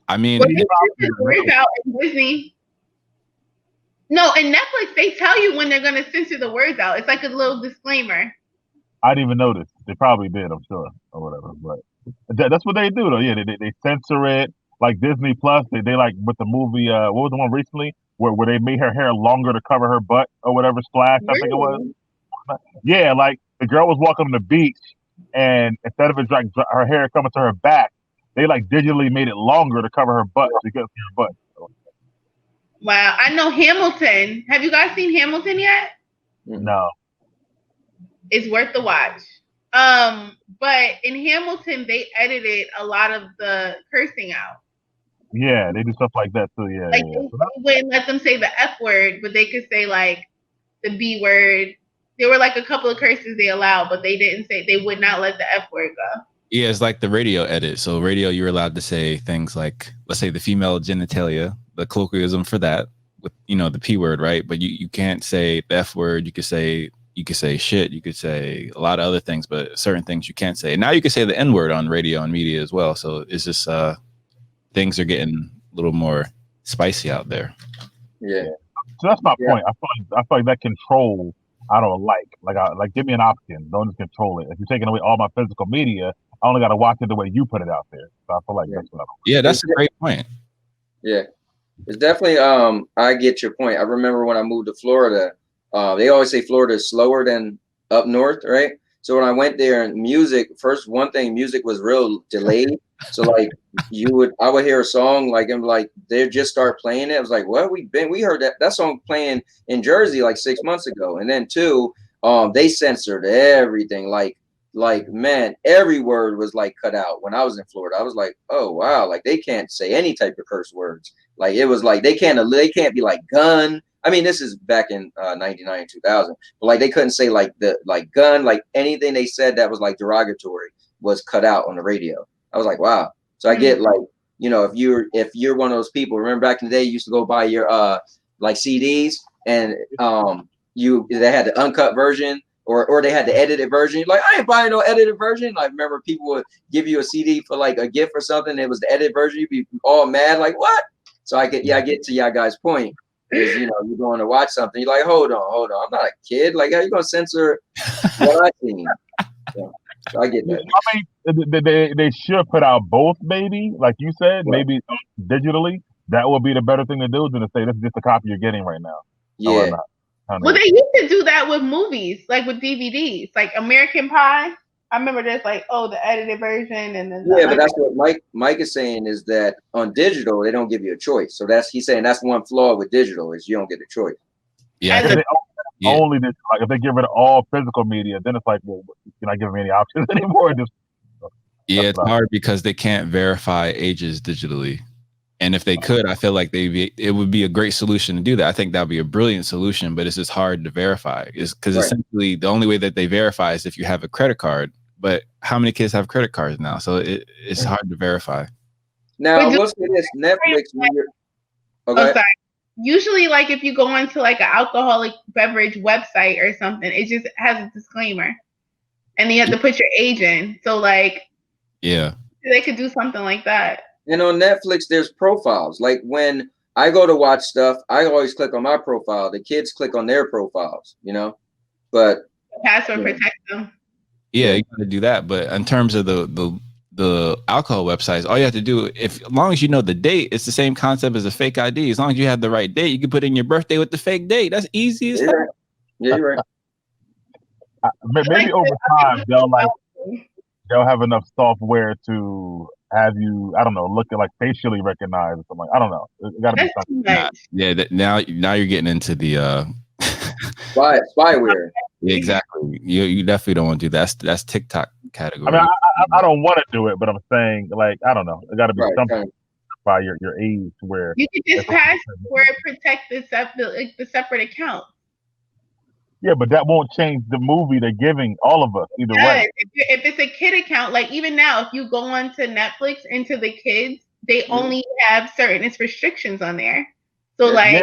I mean, But it's words out in Disney. No, in Netflix, they tell you when they're going to censor the words out. It's like a little disclaimer. I didn't even notice. They probably did, I'm sure, or whatever. But that's what they do, though. Yeah, they censor it. Like Disney Plus, they like with the movie. What was the one recently where they made her hair longer to cover her butt or whatever? Splash, I think it was. Yeah, like the girl was walking on the beach, and instead of it like her hair coming to her back, they like digitally made it longer to cover her butt so you could see her butt. Wow, I know Hamilton. Have you guys seen Hamilton yet? No. It's worth the watch. But in Hamilton, they edited a lot of the cursing out. Yeah, they do stuff like that too. Yeah, Like yeah. they wouldn't let them say the F word, but they could say like the B word. There were like a couple of curses they allowed, but they would not let the F word go. yeah, it's like the radio edit. So radio, you're allowed to say things like, let's say the female genitalia, the colloquialism for that, with the P word, right? But you can't say the F word. You could say shit. You could say a lot of other things, but certain things you can't say. And now you can say the N word on radio and media as well. So it's just things are getting a little more spicy out there. Yeah. So that's my point. I feel like that control I don't like give me an option. Don't just control it. If you're taking away all my physical media, I only got to watch it the way you put it out there. So I feel like that's what I'm. Yeah, that's a great point. Yeah, it's definitely. I get your point. I remember when I moved to Florida. They always say Florida is slower than up north, right? So when I went there, and music was real delayed. So like I would hear a song and like they just start playing it. I was like, what? We heard that song playing in Jersey like 6 months ago. And then two, they censored everything. Like man, every word was like cut out. When I was in Florida, I was like, oh wow, like they can't say any type of curse words. Like it was like they can't be like gun. I mean, this is back in 99, 2000. But like they couldn't say like gun, like anything they said that was like derogatory was cut out on the radio. I was like, wow. So I get like, if you're one of those people, remember back in the day, you used to go buy your like CDs and they had the uncut version or they had the edited version. You're like, I ain't buying no edited version. Like remember people would give you a CD for like a gift or something. It was the edited version. You'd be all mad, like what? So I get to y'all guys' point. Is you're going to watch something, you're like, hold on, I'm not a kid. Like, how you gonna censor what I seen? So I get that. I mean, they should put out both, maybe, like you said, maybe digitally. That would be the better thing to do than to say this is just a copy you're getting right now. Yeah. Well, they used to do that with movies, like with DVDs, like American Pie. I remember there's like, the edited version, and then but that's what Mike is saying is that on digital they don't give you a choice. So he's saying that's one flaw with digital is you don't get a choice. Yeah, only this, like if they give it all physical media, then it's like, well, you're not giving me any options anymore. It's hard because they can't verify ages digitally. And if they could, I feel like it would be a great solution to do that. I think that would be a brilliant solution, but it's just hard to verify. Is because essentially the only way that they verify is if you have a credit card. But how many kids have credit cards now? So it's hard to verify. Now, what's this Netflix? Sorry. Usually, like if you go into like an alcoholic beverage website or something, it just has a disclaimer, and you have to put your age in. So like, Yeah. They could do something like that. And on Netflix, there's profiles. Like when I go to watch stuff, I always click on my profile. The kids click on their profiles, you know. But Password protect them. Yeah, you gotta do that. But in terms of the alcohol websites, all you have to do, as long as you know the date, it's the same concept as a fake ID. As long as you have the right date, you can put in your birthday with the fake date. That's easy as hell. right. Yeah, you're right. Maybe over time they'll have enough software to have you, I don't know, look at like facially recognized or something. I don't know. It got to be something. Yeah, now you're getting into the spyware. Yeah, exactly. You definitely don't want to do that. That's TikTok category. I mean, I don't want to do it, but I'm saying, like, I don't know. It got to be something by your age where you can just password protect the separate account. Yeah, but that won't change the movie they're giving all of us either way. If it's a kid account, like even now, if you go onto Netflix into the kids, they only have certain restrictions on there. So like,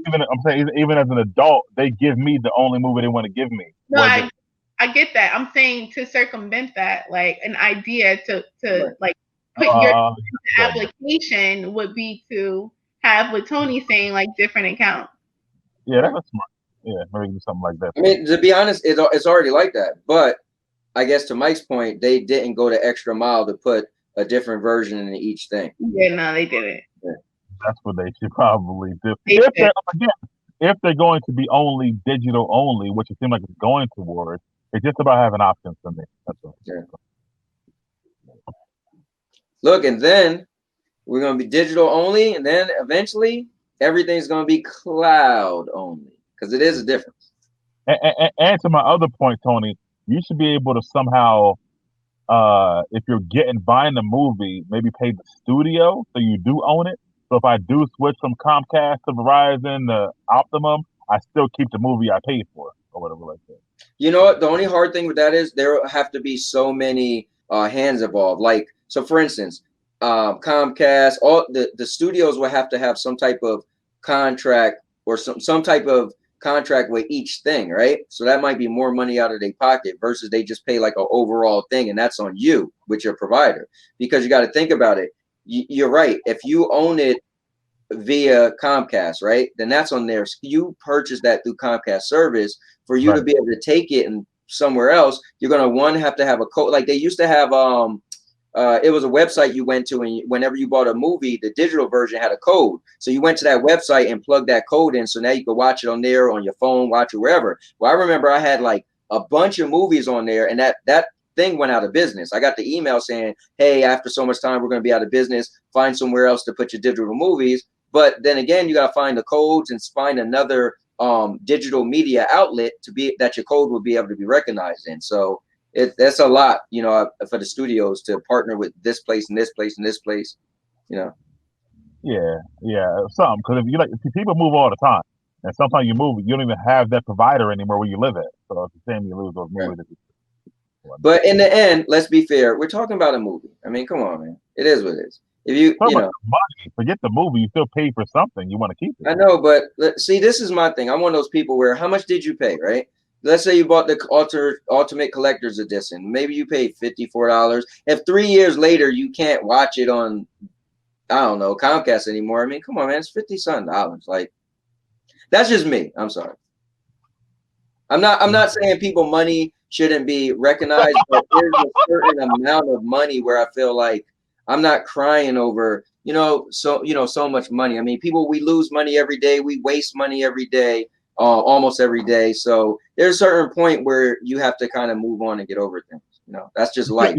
I'm saying even as an adult, they give me the only movie they want to give me. No, I get that. I'm saying to circumvent that, like an idea to like put your application would be to have what Tony's saying, like different accounts. Yeah, that's smart. Yeah, maybe something like that. I mean, to be honest, it's already like that. But I guess to Mike's point, they didn't go the extra mile to put a different version in each thing. Yeah, no, they didn't. Yeah. That's what they should probably do. If they're going to be only digital only, which it seems like it's going towards, it's just about having options for me. That's all. Yeah. Look, and then we're going to be digital only, and then eventually everything's going to be cloud only. Because it is a difference. And to my other point, Tony, you should be able to somehow, if you're buying the movie, maybe pay the studio so you do own it. So if I do switch from Comcast to Verizon to Optimum, I still keep the movie I paid for or whatever like that. You know what? The only hard thing with that is there have to be so many hands involved. Like, so for instance, Comcast, all the studios will have to have some type of contract or some type of contract with each thing, right? So that might be more money out of their pocket versus they just pay like an overall thing, and that's on you with your provider. Because you got to think about it. You're right. If you own it via Comcast, right, then that's on there. You purchase that through Comcast service. For you to be able to take it and somewhere else, you're gonna have to have a code. Like they used to have it was a website you went to, and whenever you bought a movie, the digital version had a code. So you went to that website and plugged that code in. So now you could watch it on there, on your phone, watch it wherever. Well, I remember I had like a bunch of movies on there, and that thing went out of business. I got the email saying, hey, after so much time, we're going to be out of business. Find somewhere else to put your digital movies. But then again, you got to find the codes and find another digital media outlet that your code will be able to be recognized in. So that's a lot, you know, for the studios to partner with this place and this place and this place, you know. Yeah, some, because if people move all the time, and sometimes you move, you don't even have that provider anymore where you live at. So it's the same, you lose those movies. But in the end, let's be fair. We're talking about a movie. I mean, come on, man. It is what it is. If you know, money, forget the movie, you still pay for something. You want to keep it. I know, but see, this is my thing. I'm one of those people where how much did you pay, right? Let's say you bought the Ultimate Collector's Edition. Maybe you paid $54. If 3 years later you can't watch it on, I don't know, Comcast anymore. I mean, come on, man, it's $50-something. Like, that's just me. I'm sorry. I'm not saying people money shouldn't be recognized, but there's a certain amount of money where I feel like I'm not crying over, so much money. I mean, we lose money every day. We waste money every day, almost every day. So there's a certain point where you have to kind of move on and get over things. You know, that's just life.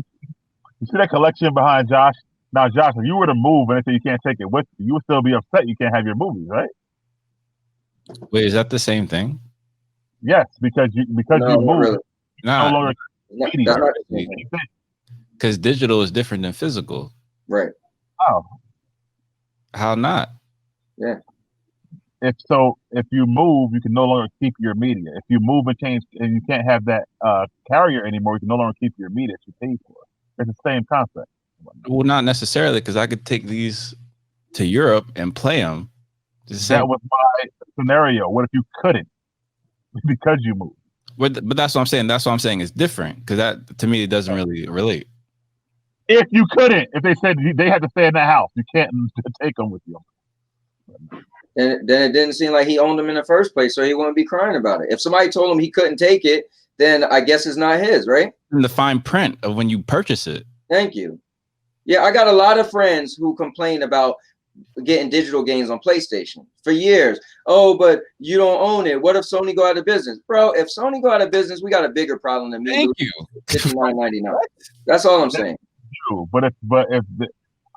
You see that collection behind Josh? Now, Josh, if you were to move and say you can't take it with you, you would still be upset you can't have your movies, right? Wait, is that the same thing? Yes, because you move. Really. Nah, Because because digital is different than physical. Right. Oh. How not? Yeah. If you move, you can no longer keep your media. If you move and change, and you can't have that carrier anymore, you can no longer keep your media that you paid for. It's the same concept. Well, not necessarily, because I could take these to Europe and play them. That was my scenario. What if you couldn't because you moved? But that's what I'm saying. That's what I'm saying. It's different because that, to me, it doesn't really relate. If you couldn't, if they said they had to stay in that house, you can't take them with you. Then it didn't seem like he owned them in the first place, so he wouldn't be crying about it. If somebody told him he couldn't take it, then I guess it's not his, right? In the fine print of when you purchase it. Thank you. Yeah, I got a lot of friends who complain about getting digital games on PlayStation for years. Oh, but you don't own it. What if Sony go out of business? Bro, if Sony go out of business, we got a bigger problem than me. Thank you. $59.99. That's all I'm saying. True, but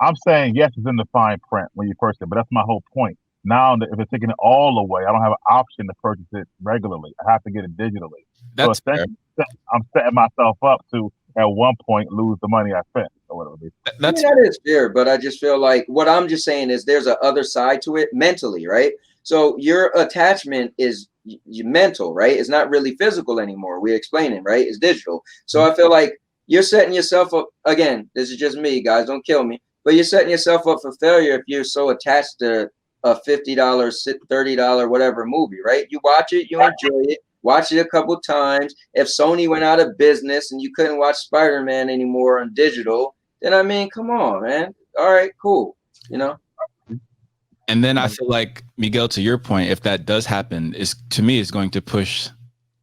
I'm saying yes, it's in the fine print when you purchase it, but that's my whole point. Now, if it's taking it all away, I don't have an option to purchase it regularly. I have to get it digitally. That's so I'm setting myself up to at one point lose the money I spent or whatever. That is fair, but I just feel like what I'm just saying is there's a other side to it mentally, right? So your attachment is mental, right? It's not really physical anymore. We're explaining, right? It's digital. So I feel like you're setting yourself up, again, this is just me, guys, don't kill me, but you're setting yourself up for failure if you're so attached to a $50, $30, whatever movie, right? You watch it, you enjoy it, watch it a couple times. If Sony went out of business and you couldn't watch Spider-Man anymore on digital, then I mean, come on, man. All right, cool. You know? And then I feel like, Miguel, to your point, if that does happen, to me, it's going to push.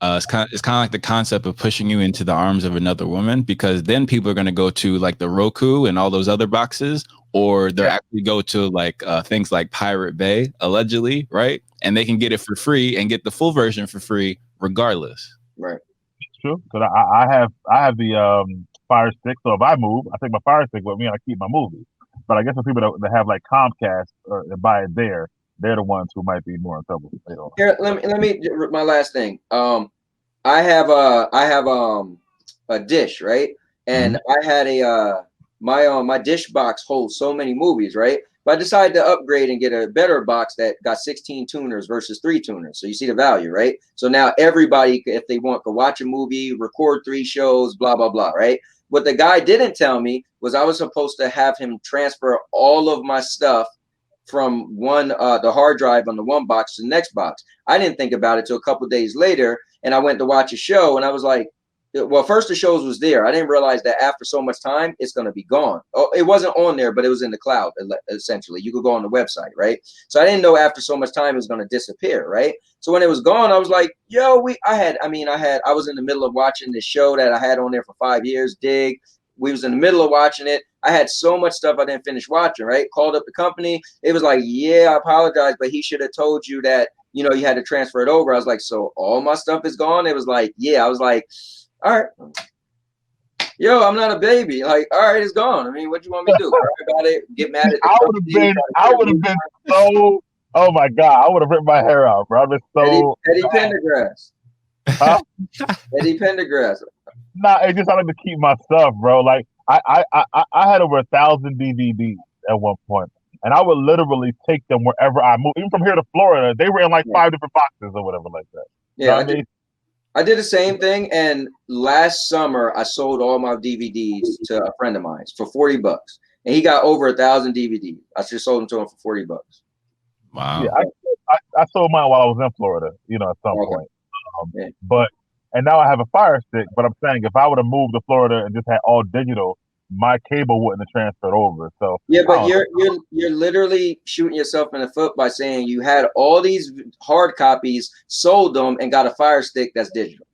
It's kind of like the concept of pushing you into the arms of another woman, because then people are going to go to like the Roku and all those other boxes, or they'll actually go to like things like Pirate Bay, allegedly, right? And they can get it for free and get the full version for free, regardless. Right. True, because I have the Fire Stick. So if I move, I take my Fire Stick with me and I keep my movies. But I guess the people that have like Comcast or buy it there, they're the ones who might be more in trouble. Here, let me my last thing. I have a dish, right? And I had my dish box holds so many movies, right? But I decided to upgrade and get a better box that got 16 tuners versus 3 tuners. So you see the value, right? So now everybody, if they want, could watch a movie, record 3 shows, blah, blah, blah, right? What the guy didn't tell me was I was supposed to have him transfer all of my stuff from the hard drive on the one box to the next box. I didn't think about it till a couple days later, and I went to watch a show, and I was like, well, first the shows was there. I didn't realize that after so much time, it's going to be gone. Oh, it wasn't on there, but it was in the cloud, essentially. You could go on the website, right? So I didn't know after so much time it was going to disappear, right? So when it was gone, I was like, yo, I was in the middle of watching this show that I had on there for 5 years, Dig. We was in the middle of watching it. I had so much stuff I didn't finish watching, right? Called up the company. It was like, yeah, I apologize, but he should have told you that, you know, you had to transfer it over. I was like, so all my stuff is gone? It was like, yeah. I was like, all right. Yo, I'm not a baby. Like, all right, it's gone. I mean, what you want me to do? Cry about it? Get mad at the company? I would have been so, oh my God, I would have ripped my hair out, bro. I've been so Eddie Pendergrass. Huh? Eddie Pendergrass. Nah, it's just I like to keep my stuff, bro. Like I had over 1,000 DVDs at one point, and I would literally take them wherever I moved. Even from here to Florida, they were in like 5 different boxes or whatever like that. Yeah, I did the same thing, and last summer I sold all my DVDs to a friend of mine for $40, and he got over 1,000 DVDs. I just sold them to him for $40. Wow. Yeah, I sold mine while I was in Florida, you know, at some point. And now I have a Fire Stick, but I'm saying if I would have moved to Florida and just had all digital, my cable wouldn't have transferred over. So yeah, but you're literally shooting yourself in the foot by saying you had all these hard copies, sold them, and got a Fire Stick that's digital.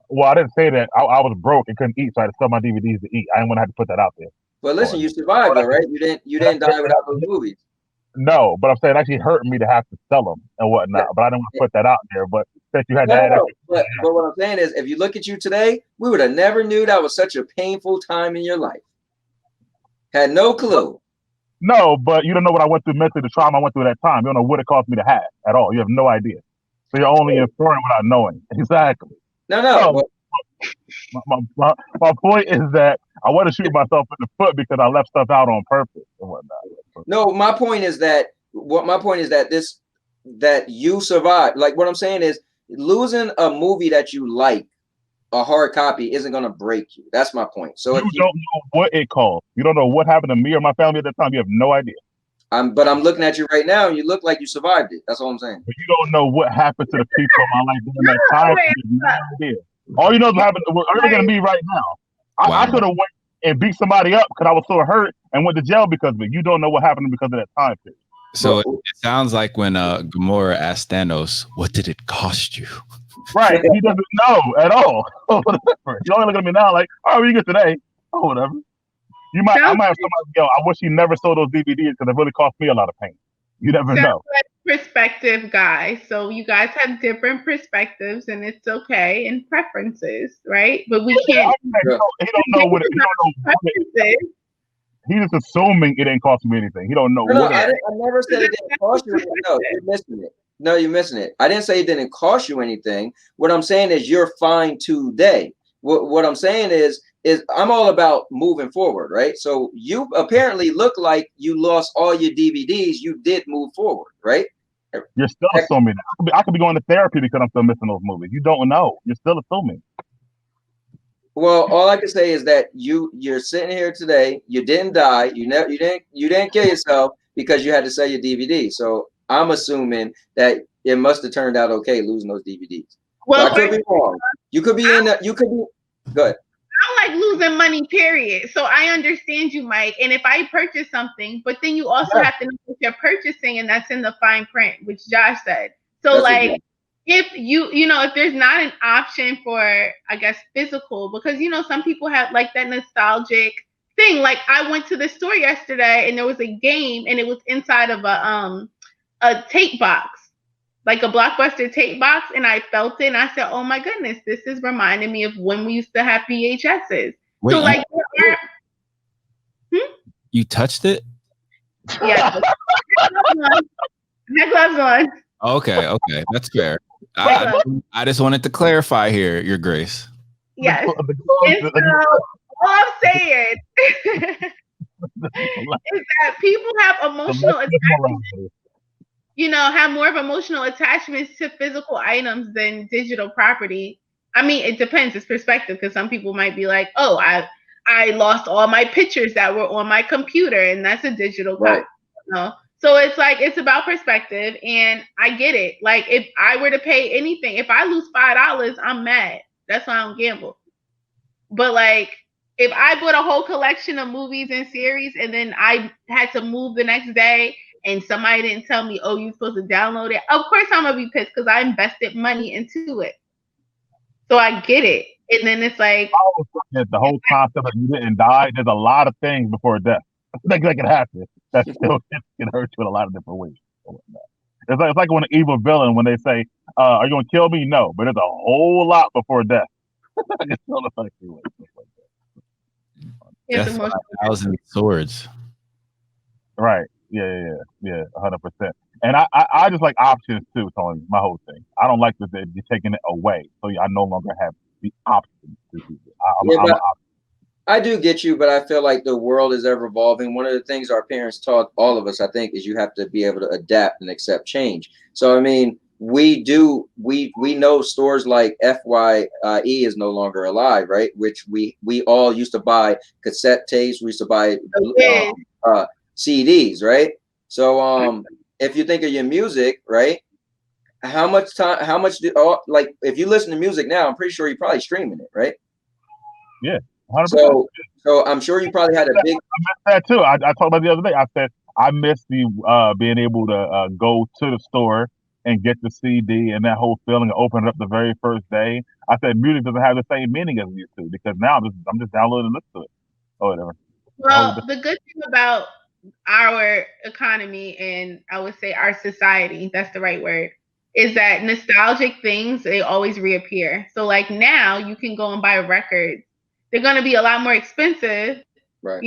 Well, I didn't say that. I was broke and couldn't eat, so I had to sell my DVDs to eat. I didn't want to have to put that out there. But listen, you survived, though, right? You didn't die without those movies. No, but I'm saying it actually hurt me to have to sell them and whatnot. But I didn't want to put that out there. But since you had that, but what I'm saying is, if you look at you today, we would have never knew that was such a painful time in your life. Had no clue. No, but you don't know what I went through mentally, the trauma I went through at that time. You don't know what it cost me to have at all. You have no idea. So you're only inferring without knowing. Exactly. No. My point is that I want to shoot myself in the foot because I left stuff out on purpose and whatnot. No, my point is that that you survived. Like what I'm saying is losing a movie that you like, a hard copy, isn't going to break you. That's my point. So you don't know what it cost. You don't know what happened to me or my family at that time. You have no idea. But I'm looking at you right now, and you look like you survived it. That's all I'm saying. But you don't know what happened to the people in my life during that time. You have no idea. All you know is what happened. Where are we going to be right now? I could have went and beat somebody up because I was so hurt and went to jail because of it. You don't know what happened because of that time period. So it sounds like when Gamora asked Thanos, "What did it cost you?" Right. He doesn't know at all. Whatever. You only look at me now like, oh, you get today. Oh, whatever. I might have somebody go, I wish he never sold those DVDs because it really cost me a lot of pain. You never know. Perspective, guys. So you guys have different perspectives, and it's okay, and preferences, right? But we can't. He don't know what it. He's just assuming it ain't costing me anything. He don't know. I never said it didn't cost you anything. No, you're missing it. No, you're missing it. I didn't say it didn't cost you anything. What I'm saying is you're fine today. What I'm saying is I'm all about moving forward, right? So you apparently look like you lost all your DVDs. You did move forward, right? You're still assuming that. I could be going to therapy because I'm still missing those movies. You don't know. You're still assuming. Well, all I can say is that you're sitting here today. You didn't die. You didn't kill yourself because you had to sell your DVD. So I'm assuming that it must have turned out okay losing those DVDs. Well, I could be wrong. You could be good. I like losing money, period. So I understand you, Mike. And if I purchase something, but then you also have to know what you're purchasing, and that's in the fine print, which Josh said. So that's if if there's not an option for, I guess, physical, because some people have like that nostalgic thing. Like I went to the store yesterday and there was a game and it was inside of a tape box. Like a Blockbuster tape box, and I felt it, and I said, "Oh my goodness, this is reminding me of when we used to have VHSs." Wait, so, like, you touched it? Yeah, had gloves on. Okay, that's fair. I just wanted to clarify here, Your Grace. Yes. And so, all I'm saying is that people have emotional attachments. Have more of emotional attachments to physical items than digital property. I mean, it depends. It's perspective, because some people might be like, "Oh, I lost all my pictures that were on my computer, and that's a digital copy." So it's like, it's about perspective, and I get it. Like, if I were to pay anything, if I lose $5, I'm mad. That's why I don't gamble. But like, if I bought a whole collection of movies and series, and then I had to move the next day, and somebody didn't tell me, "Oh, you're supposed to download it," of course I'm gonna be pissed because I invested money into it. So I get it. And then it's like, the whole concept of you didn't die, there's a lot of things before death that can happen that still can hurt you in a lot of different ways. It's like when an evil villain, when they say, "Are you gonna kill me?" No, but there's a whole lot before death. It's still affects you. That's 1,000 swords. Right. Yeah, 100%. And I just like options too, Tony. My whole thing. I don't like that you're taking it away, so I no longer have the option to do it. I do get you, but I feel like the world is ever evolving. One of the things our parents taught all of us, I think, is you have to be able to adapt and accept change. So I mean, we know stores like FYE is no longer alive, right? Which we all used to buy cassette tapes. We used to buy CDs, right? So if you think of your music, right, how much like if you listen to music now, I'm pretty sure you're probably streaming it, right? Yeah, 100%. So I'm sure you probably had a big. I missed that too. I talked about the other day. I said I missed the being able to go to the store and get the CD and that whole feeling of opening it up the very first day. I said music doesn't have the same meaning as it used to, because now I'm just downloading and listening to it. Oh, whatever. Well, the good thing about our economy, and I would say our society, that's the right word, is that nostalgic things, they always reappear. So like now you can go and buy records. They're going to be a lot more expensive, right?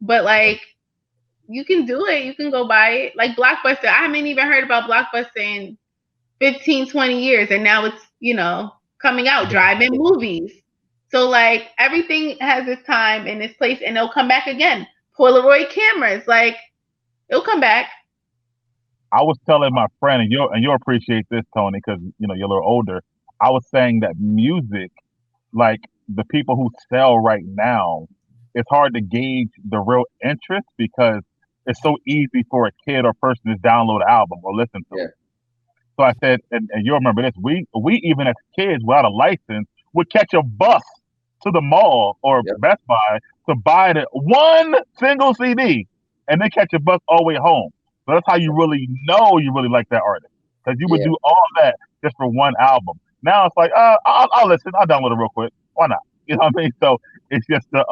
But like you can do it. You can go buy it. Like Blockbuster, I haven't even heard about Blockbuster in 15, 20 years. And now it's, coming out, drive-in movies. So like everything has its time and its place, and they'll come back again. Polaroid cameras, like it'll come back. I was telling my friend, and you'll appreciate this, Tony, because you're a little older. I was saying that music, like the people who sell right now, it's hard to gauge the real interest because it's so easy for a kid or person to download an album or listen to it. So I said, and you'll remember this, we even as kids without a license would catch a bus to the mall or Yep. Best Buy to buy one single CD and then catch a bus all the way home. So that's how you really know you really like that artist, because you would Yeah. do all that just for one album. Now it's like, I'll listen, I'll download it real quick. Why not? You know what I mean? So it's just a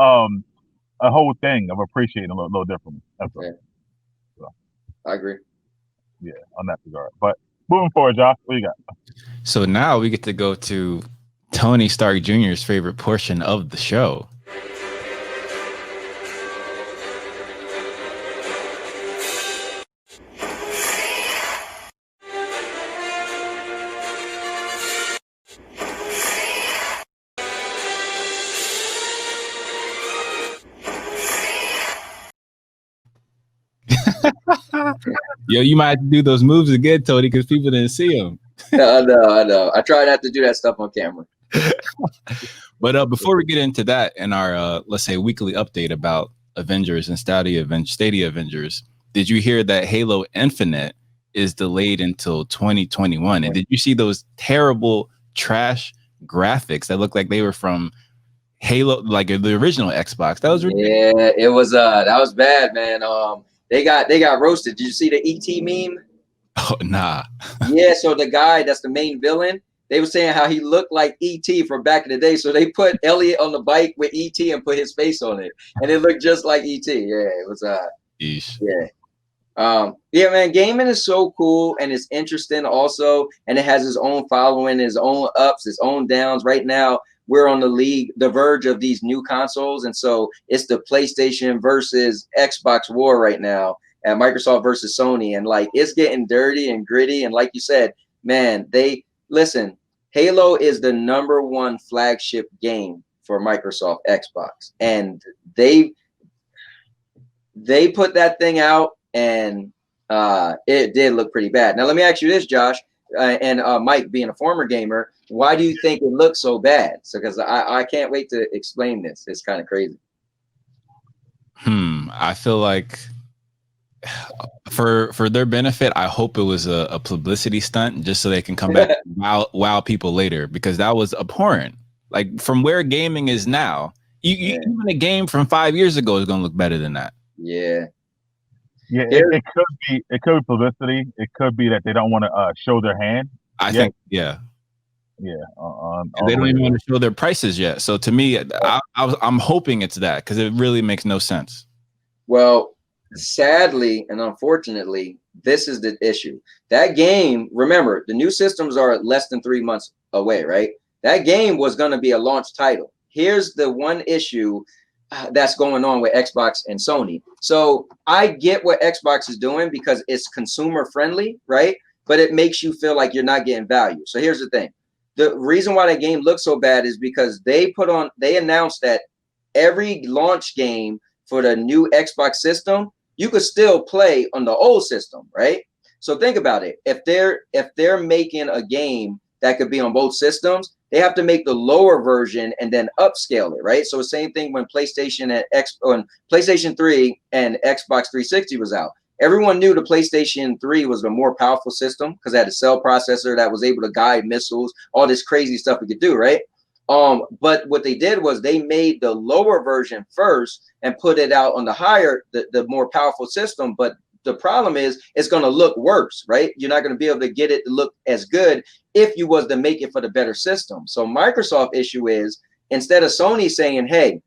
whole thing of appreciating a little differently. That's all. Yeah. So, I agree. yeah, on that regard. But moving forward, Josh, what you got? So now we get to go to Tony Stark Jr.'s favorite portion of the show. Yo, you might have to do those moves again, Tony, because people didn't see them. I know. I try not to do that stuff on camera. But before we get into that and our, let's say, weekly update about Avengers and Stadia Avengers, did you hear that Halo Infinite is delayed until 2021? And did you see those terrible trash graphics that looked like they were from Halo, like the original Xbox? That was ridiculous. Yeah, it was that was bad, man. They got roasted. Did you see the ET meme? Oh, nah. Yeah, so the guy that's the main villain, they were saying how he looked like ET from back in the day. So they put Elliot on the bike with ET and put his face on it, and it looked just like ET. Yeah, it was Yeesh. yeah. Yeah, man, gaming is so cool and it's interesting also, and it has its own following, its own ups, its own downs. Right now, we're on the verge of these new consoles, and so it's the PlayStation versus Xbox war right now, and Microsoft versus Sony, and like it's getting dirty and gritty. And like you said, man, listen, Halo is the #1 flagship game for Microsoft Xbox, and they put that thing out, and it did look pretty bad. Now let me ask you this, Josh, and Mike, being a former gamer, why do you think it looks so bad? So because I can't wait to explain this. It's kind of crazy. I feel like for their benefit, I hope it was a publicity stunt just so they can come back and wow people later, because that was abhorrent. Like from where gaming is now, even a game from 5 years ago is going to look better than that. Yeah. Yeah, it could be publicity. It could be that they don't want to show their hand. I think, yeah. They don't even want to show their prices yet. So to me, I'm hoping it's that, because it really makes no sense. Well, sadly and unfortunately, this is the issue. That game, remember, the new systems are less than 3 months away, right? That game was going to be a launch title. Here's the one issue that's going on with Xbox and Sony. So I get what Xbox is doing because it's consumer friendly, right? But it makes you feel like you're not getting value. So here's the thing. The reason why that game looks so bad is because they announced that every launch game for the new Xbox system, you could still play on the old system, right? So think about it. If they're making a game that could be on both systems, they have to make the lower version and then upscale it, right? So same thing when PlayStation 3 and Xbox 360 was out. Everyone knew the PlayStation 3 was a more powerful system because it had a cell processor that was able to guide missiles, all this crazy stuff it could do, right? But what they did was they made the lower version first and put it out on the more powerful system. But the problem is it's going to look worse, right? You're not going to be able to get it to look as good if you was to make it for the better system. So Microsoft issue is, instead of Sony saying, hey,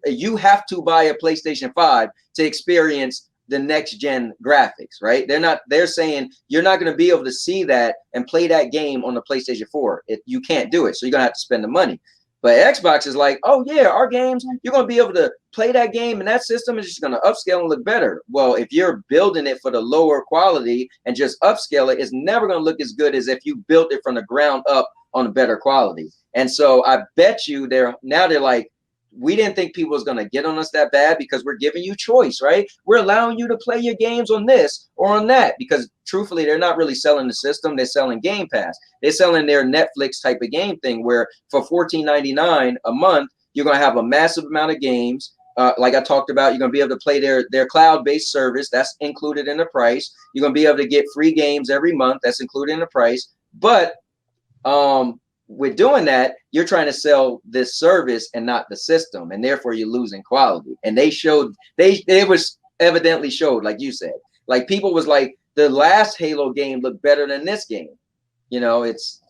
you have to buy a PlayStation 5 to experience the next gen graphics, right? They're saying you're not going to be able to see that and play that game on the PlayStation 4. You can't do it. So you're going to have to spend the money. But Xbox is like, oh yeah, our games, you're going to be able to play that game, and that system is just going to upscale and look better. Well, if you're building it for the lower quality and just upscale it, it's never going to look as good as if you built it from the ground up on a better quality. And so I bet you they're like, we didn't think people was going to get on us that bad because we're giving you choice, right? We're allowing you to play your games on this or on that, because truthfully, they're not really selling the system. They're selling Game Pass. They're selling their Netflix type of game thing where for $14.99 a month, you're going to have a massive amount of games. Like I talked about, you're going to be able to play their cloud-based service. That's included in the price. You're going to be able to get free games every month. That's included in the price. But with doing that, you're trying to sell this service and not the system, and therefore you're losing quality. And they was evidently showed, like you said, like people was like, the last Halo game looked better than this game. You know, it's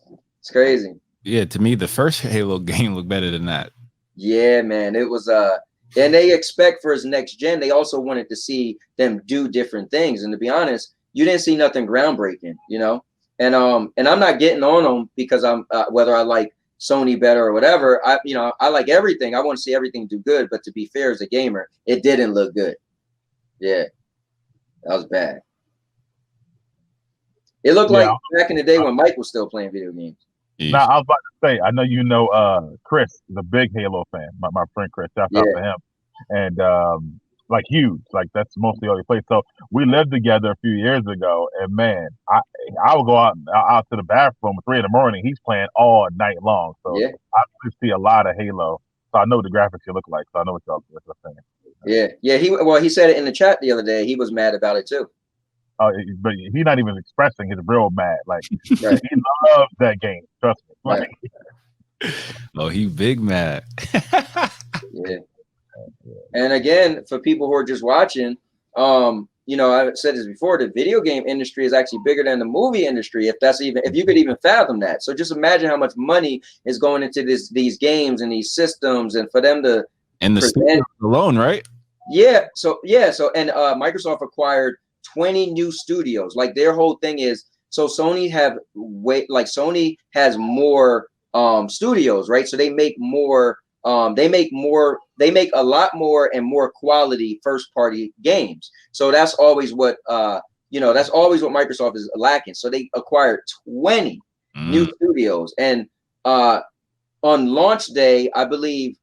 crazy. Yeah, to me, the first Halo game looked better than that. Yeah, man, it was and they expect for his next gen. They also wanted to see them do different things. And to be honest, you didn't see nothing groundbreaking, you know. And I'm not getting on them because I'm whether I like Sony better or whatever. I like everything. I want to see everything do good. But to be fair, as a gamer, it didn't look good. Yeah, that was bad. It looked like back in the day when Mike was still playing video games. Now, I was about to say, I know you know Chris, the big Halo fan, my friend Chris, shout out to him. And like huge, like that's mostly all he plays. So we lived together a few years ago, and man, I would go out to the bathroom at 3 a.m. He's playing all night long. So I see a lot of Halo. So I know the graphics you look like. So I know what y'all saying. Yeah. He said it in the chat the other day. He was mad about it too. Oh, but he's not even expressing his real mad. Like he loves that game. Trust me. Like, oh, he big mad. Yeah. And again, for people who are just watching, you know, I've said this before, the video game industry is actually bigger than the movie industry, if you could even fathom that. So just imagine how much money is going into these games and these systems, and for them to and the studio alone, right? Yeah. So and Microsoft acquired 20 new studios. Like their whole thing is, so Sony has more studios, right? So they make more. They make a lot more and more quality first party games. So that's always what that's always what Microsoft is lacking. So they acquired 20 new studios, and on launch day, I believe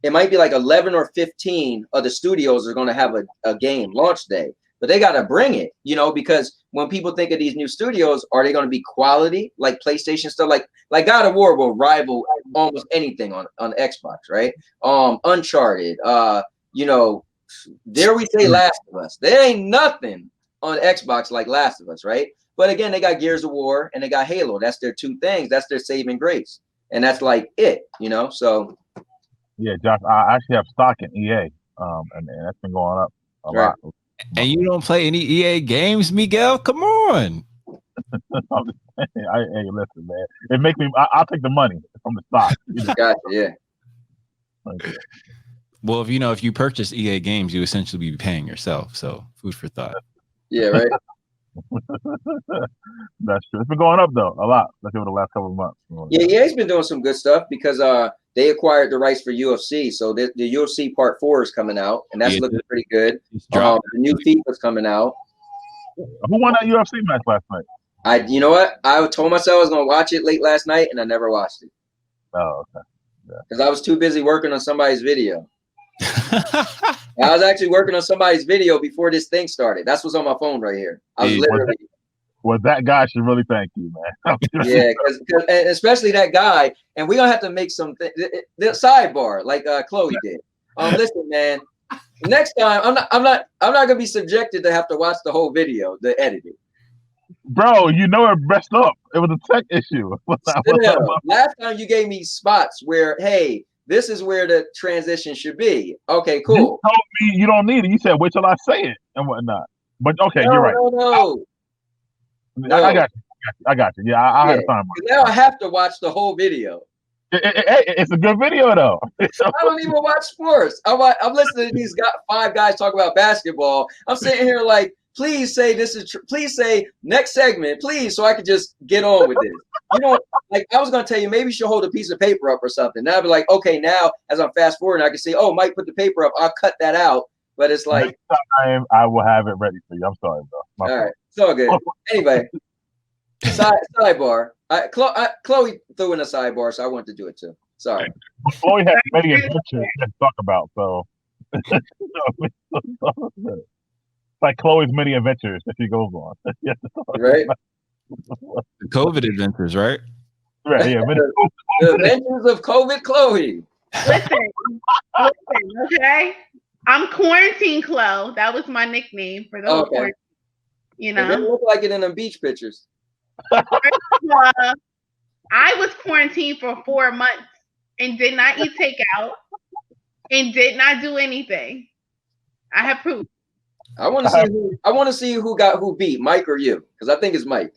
it might be like 11 or 15 of the studios are going to have a game launch day. But they got to bring it, you know, because when people think of these new studios, are they going to be quality like PlayStation stuff? Like God of War will rival almost anything on Xbox, right? Uncharted, you know, dare we say Last of Us? There ain't nothing on Xbox like Last of Us, right? But again, they got Gears of War and they got Halo. That's their two things. That's their saving grace, and that's like it, you know. So yeah, Josh, I actually have stock in EA, and that's been going up a lot. And you don't play any EA games, Miguel? Come on. Hey, listen, man. It makes me. I'll take the money from the stock. Gotcha, yeah. Well, if you purchase EA games, you essentially be paying yourself. So food for thought. Yeah, right. That's true. It's been going up though a lot. Let's over the last couple of months. Yeah, EA's been doing some good stuff because they acquired the rights for UFC. So the UFC Part 4 is coming out, and that's looking pretty good. The new FIFA's coming out. Who won that UFC match last night? You know what? I told myself I was going to watch it late last night, and I never watched it. Oh, okay. Because I was too busy working on somebody's video. I was actually working on somebody's video before this thing started. That's what's on my phone right here. I was literally. Well, that guy should really thank you, man. Yeah, because especially that guy, and we're gonna have to make some the sidebar like Chloe did. Listen, man. Next time, I'm not gonna be subjected to have to watch the whole video, the editing. Bro, you know it messed up. It was a tech issue. Last time you gave me spots where, hey, this is where the transition should be. Okay, cool. You told me you don't need it. You said wait till I say it and whatnot. But okay, you're right. No. I got you. I got you. Yeah, I had a time. Now I have to watch the whole video. It's a good video though. I don't even watch sports. I'm listening to these 5 guys talk about basketball. I'm sitting here like, please say this is please say next segment, please, so I could just get on with this. You know, like I was gonna tell you, maybe you should hold a piece of paper up or something. Now I'd be like, okay, now as I'm fast forwarding, I can say, oh, Mike put the paper up. I'll cut that out. But it's like next time I will have it ready for you. I'm sorry, bro. All right, it's all good. Anyway, sidebar. Chloe threw in a sidebar, so I wanted to do it too. Sorry. Chloe has many adventures to talk about, so like Chloe's many adventures that she goes on. Right. The COVID adventures, right? Right. Yeah. The adventures of COVID Chloe. Listen, okay. I'm Quarantine Chloe. That was my nickname for the whole quarantine. You know, it doesn't look like it in them beach pictures. I was quarantined for 4 months and did not eat takeout and did not do anything. I have proof. I want to see who beat, Mike or you, because I think it's Mike.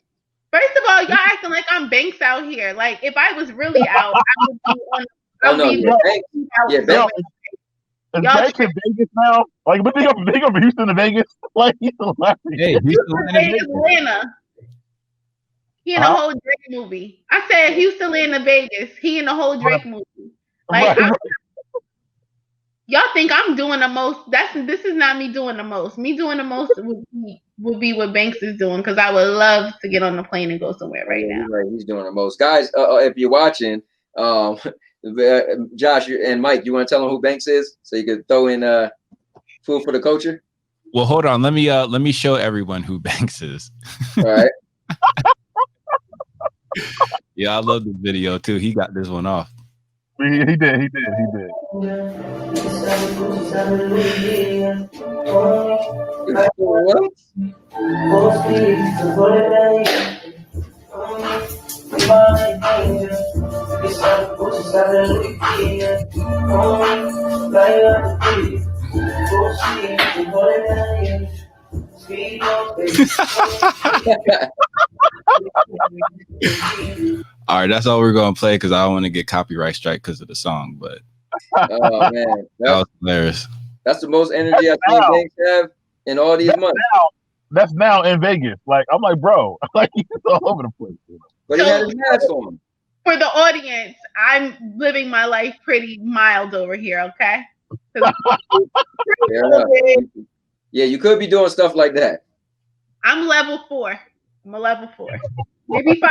First of all, y'all acting like I'm Banks out here. Like if I was really out, I would be on. Oh no, yeah, Banks. Is Banks in Vegas now? Like, but they go from Houston to Vegas. Like, he's hilarious. Hey, Atlanta. He in the whole Drake movie. I said Houston to Vegas. He in the whole Drake movie. Like, y'all think I'm doing the most? This is not me doing the most. Me doing the most would be what Banks is doing, because I would love to get on the plane and go somewhere right now. Right, he's doing the most. Guys, if you're watching, Josh and Mike, you want to tell them who Banks is so you could throw in food for the culture? Well, hold on. Let me show everyone who Banks is. All right. Yeah, I love this video too. He got this one off. He did. What? All right, that's all we're gonna play because I don't want to get copyright strike because of the song. But oh man, that was hilarious. That's the most energy I've seen Banks have in all these months. That's now in Vegas. Like, I'm like, bro, like he's all over the place. But he had his mask on. For the audience, I'm living my life pretty mild over here, okay? Yeah, you could be doing stuff like that. I'm level 4. I'm a level 4. Maybe 5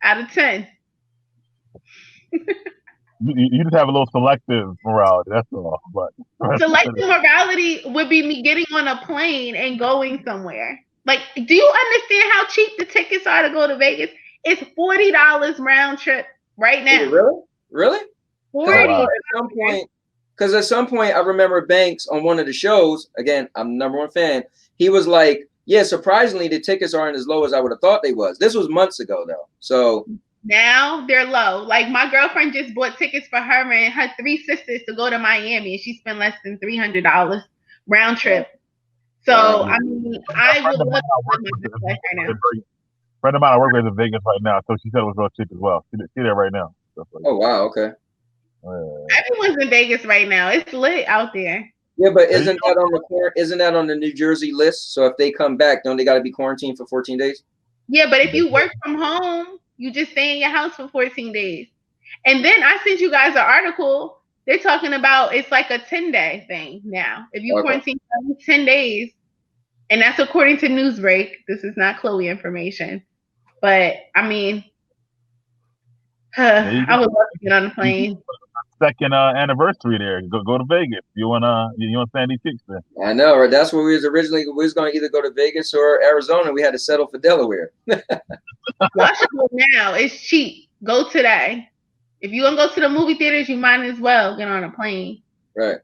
out of 10. You just have a little selective morality, that's all. But selective morality would be me getting on a plane and going somewhere. Like, do you understand how cheap the tickets are to go to Vegas? It's $40 round trip right now. Really? 40. Because at some point, I remember Banks on one of the shows. Again, I'm the #1 fan. He was like, "Yeah, surprisingly, the tickets aren't as low as I would have thought they was." This was months ago, though. So now they're low. Like my girlfriend just bought tickets for her and her 3 sisters to go to Miami, and she spent less than $300 round trip. So I mean, I would love to live this life right now. Friend of mine I work with in Vegas right now, so she said it was real cheap as well. She's there right now. Oh wow, okay. Everyone's in Vegas right now. It's lit out there. Yeah, but isn't that on the New Jersey list? So if they come back, don't they got to be quarantined for 14 days? Yeah, but if you work from home, you just stay in your house for 14 days. And then I sent you guys an article. They're talking about it's like a 10-day thing now. If you quarantine for 10 days, and that's according to Newsbreak. This is not Chloe information. But I mean, I would love to get on the plane. Second anniversary there. Go to Vegas. You want Sandy Cheeks there? I know, right? That's where we was originally. We was going to either go to Vegas or Arizona. We had to settle for Delaware. Y'all should go now. It's cheap. Go today. If you want to go to the movie theaters, you might as well get on a plane. Right.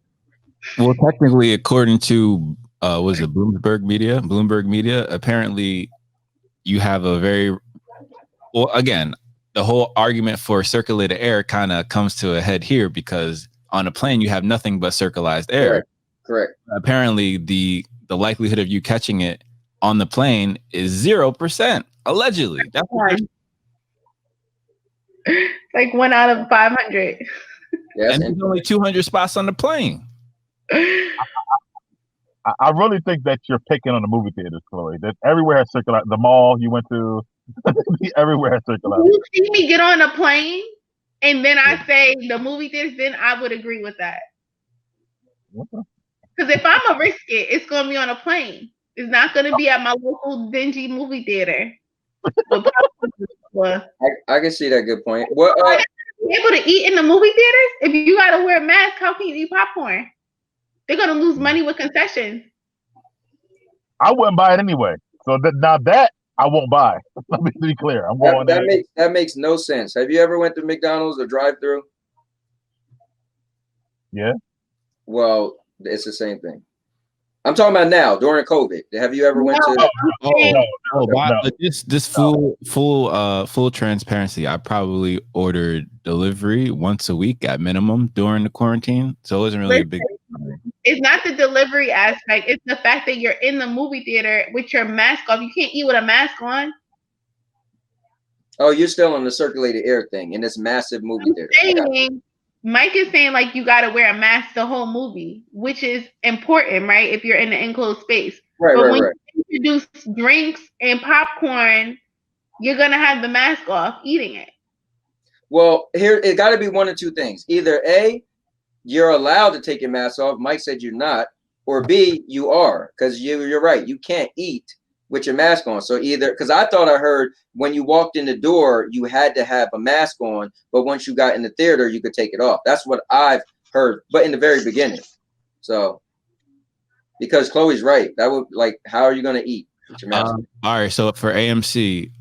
Well, technically, according to was it Bloomberg Media, apparently you have a very well. Again, the whole argument for circulated air kind of comes to a head here because on a plane you have nothing but circularized air. Correct. Apparently, the likelihood of you catching it on the plane is 0%. Allegedly, that's like 1 out of 500. Yes, and there's only 200 spots on the plane. I really think that you're picking on the movie theaters, Chloe. That everywhere has circularized. The mall you went to, everywhere has circularized. You see me get on a plane, and then I say the movie theaters, then I would agree with that. Because if I'm gonna risk it, it's gonna be on a plane. It's not gonna be at my local dingy movie theater. I can see that good point. Well, be able to eat in the movie theaters? If you gotta wear a mask, how can you eat popcorn? They're gonna lose money with concessions. I wouldn't buy it anyway. So that I won't buy. Let me be clear. I'm going. That makes no sense. Have you ever went to McDonald's or drive-through? Yeah. Well, it's the same thing. I'm talking about now during COVID. Have you ever went to? This full transparency. I probably ordered delivery once a week at minimum during the quarantine, so it wasn't really a big. It's not the delivery aspect. It's the fact that you're in the movie theater with your mask off. You can't eat with a mask on. Oh, you're still on the circulated air thing in this massive movie theater. Mike is saying like you got to wear a mask the whole movie, which is important, right? If you're in an enclosed space. Right, but right, when right. you introduce drinks and popcorn, you're gonna have the mask off eating it. Well, here it got to be one of two things. Either A, you're allowed to take your mask off. Mike said you're not, or B, you are, because you're right. You can't eat with your mask on. So either, because I thought I heard when you walked in the door, you had to have a mask on, but once you got in the theater, you could take it off. That's what I've heard, but in the very beginning. So, because Chloe's right. That would how are you going to eat with your mask on? All right. So for AMC,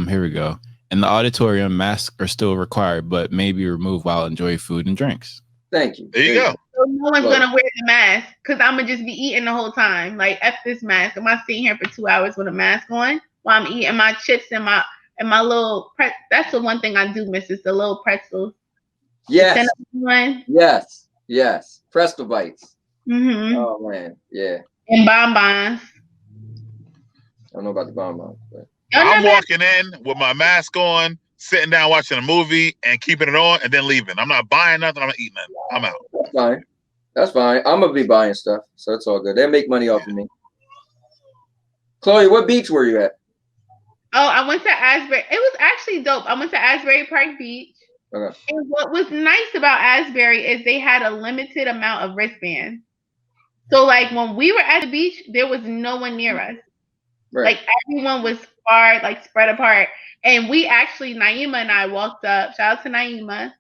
here we go. In the auditorium, masks are still required, but may be removed while enjoying food and drinks. Thank you. There you go. So no one's gonna wear the mask because I'm gonna just be eating the whole time. Like F this mask. Am I sitting here for 2 hours with a mask on while I'm eating my chips and my little that's the one thing I do miss is the little pretzels. Yes. Yes. Yes. Presto bites. Mm-hmm. Oh man. Yeah. And bonbons. I don't know about the bonbons, but I'm walking in with my mask on, sitting down watching a movie and keeping it on and then leaving. I'm not buying nothing. I'm not eating nothing. I'm out. That's fine. That's fine. I'm gonna be buying stuff, so it's all good. They make money off of me. Chloe, what beach were you at? Oh, I went to Asbury. It was actually dope. I went to Asbury Park Beach. Okay. And what was nice about Asbury is they had a limited amount of wristbands. So like when we were at the beach, there was no one near us. Right. Like everyone was far, like spread apart. And we actually, Naima and I walked up. Shout out to Naima.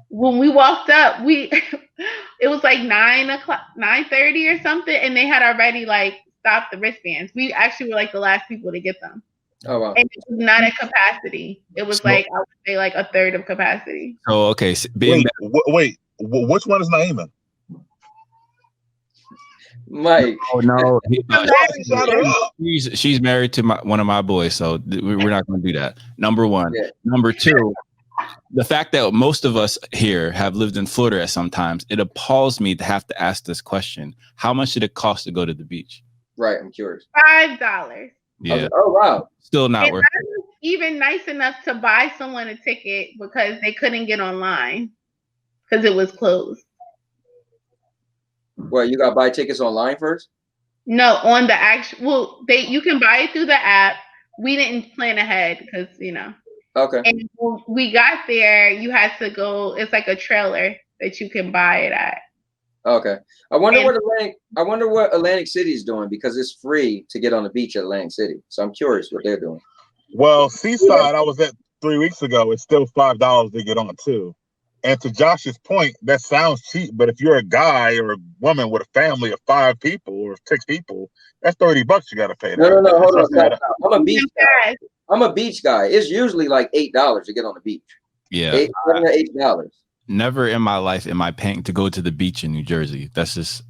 When we walked up, it was like 9:30 or something, and they had already like stopped the wristbands. We actually were like the last people to get them. Oh wow. And it was not at capacity. It was I would say like a third of capacity. Oh, okay. So wait, which one is Naima? Mike. Oh no, she's married to one of my boys, so we're not going to do that. Number one. Yeah. Number two, the fact that most of us here have lived in Florida at some times, it appalls me to have to ask this question: how much did it cost to go to the beach? Right, I'm curious. $5. Yeah. Oh wow. Still not worth it. Even nice enough to buy someone a ticket because they couldn't get online because it was closed. Well, you got to buy tickets online first? No, on the actual, you can buy it through the app. We didn't plan ahead because, Okay. And when we got there, you had to go, it's like a trailer that you can buy it at. Okay. I wonder what Atlantic City is doing because it's free to get on the beach at Atlantic City. So I'm curious what they're doing. Well, Seaside, I was at 3 weeks ago. It's still $5 to get on too. And to Josh's point, that sounds cheap, but if you're a guy or a woman with a family of 5 people or 6 people, that's $30 you got to pay. No, hold on. I'm a beach guy. I'm a beach guy. It's usually like $8 to get on the beach. Yeah, $7 or $8. Never in my life am I paying to go to the beach in New Jersey. That's just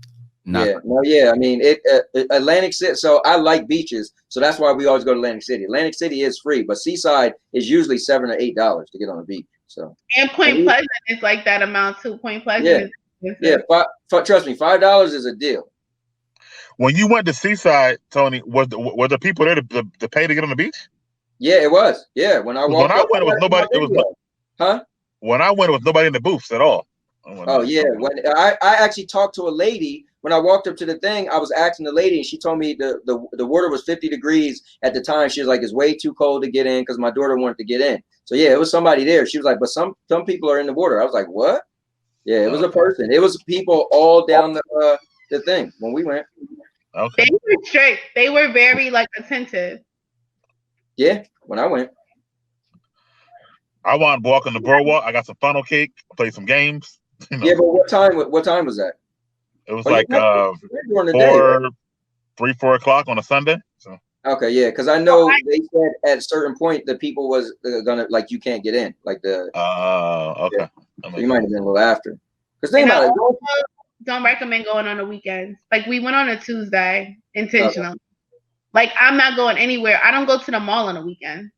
not. Yeah, no, yeah. I mean, Atlantic City. So I like beaches, so that's why we always go to Atlantic City. Atlantic City is free, but Seaside is usually $7 or $8 to get on the beach. So and Point Pleasant is like that amount too. Point Pleasant trust me, $5 is a deal. When you went to Seaside, Tony, were the people there to pay to get on the beach? Yeah, it was. Yeah, when I went, it was nobody. When I went, it was nobody in the booths at all. Oh yeah, when I actually talked to a lady when I walked up to the thing. I was asking the lady, and she told me the water was 50 degrees at the time. She was like, "It's way too cold to get in," because my daughter wanted to get in. So yeah, it was somebody there. She was like, "But some people are in the water." I was like, "What?" Yeah, it was a person. It was people all down the thing when we went. Okay. They were strict. They were very attentive. Yeah, when I went. I wanted to walk on the boardwalk. I got some funnel cake, play some games. Yeah, but what time was that? It was like 4 o'clock on a Sunday. So okay, yeah, because I know they said at a certain point the people was gonna you can't get in, like the. okay. Yeah. So you might have been a little after. Because think about it. don't recommend going on the weekends. Like we went on a Tuesday intentionally. Okay. Like I'm not going anywhere. I don't go to the mall on the weekend.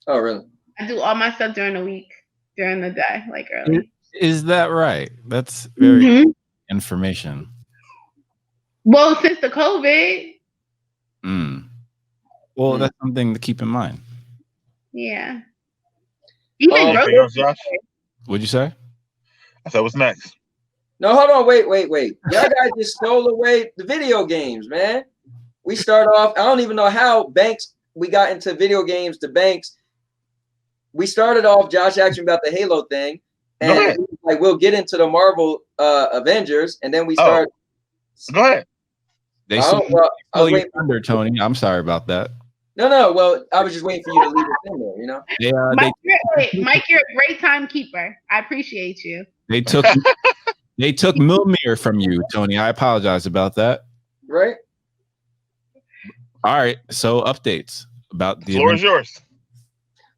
Oh, really? I do all my stuff during the week, during the day, like early. Is that right? That's very information. Well, since the COVID. Well, that's something to keep in mind. Yeah. Even Josh? What'd you say? I said, what's next? No, hold on. Wait. Y'all guys just stole away the video games, man. We start off. I don't even know how we got into video games to Banks. We started off Josh asking about the Halo thing. And like we'll get into the Marvel Avengers, and then we start. Go ahead. They stole your thunder, Tony. I'm sorry about that. No. Well, I was just waiting for you to leave it in there. You know. Mike, you're a great timekeeper. I appreciate you. They took Milmir from you, Tony. I apologize about that. Right. All right. So updates about the floor is yours.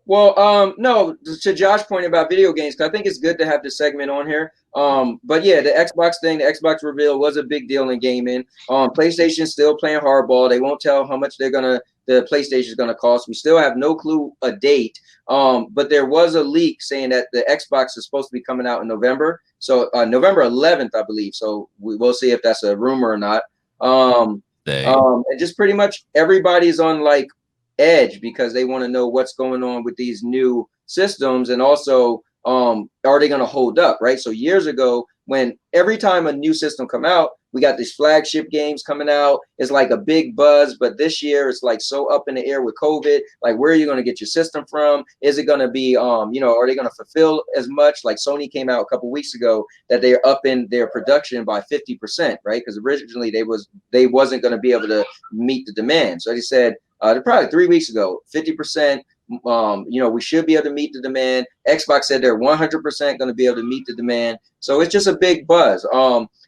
Well, no, to Josh's point about video games, because I think it's good to have this segment on here. But yeah, the Xbox thing, the Xbox reveal was a big deal in gaming. PlayStation's still playing hardball. They won't tell how much the PlayStation is gonna cost. We still have no clue a date. But there was a leak saying that the Xbox is supposed to be coming out in November. So November 11th, I believe. So we will see if that's a rumor or not. And just pretty much everybody's on like edge because they want to know what's going on with these new systems, and also are they going to hold up, right? So years ago, when every time a new system come out, we got these flagship games coming out, it's like a big buzz. But this year it's like so up in the air with COVID. Like, where are you going to get your system from? Is it going to be are they going to fulfill as much? Like Sony came out a couple weeks ago that they're upping their production by 50%, right? Because originally they wasn't going to be able to meet the demand. So they said probably 3 weeks ago, 50%. We should be able to meet the demand. Xbox said they're 100% going to be able to meet the demand. So it's just a big buzz.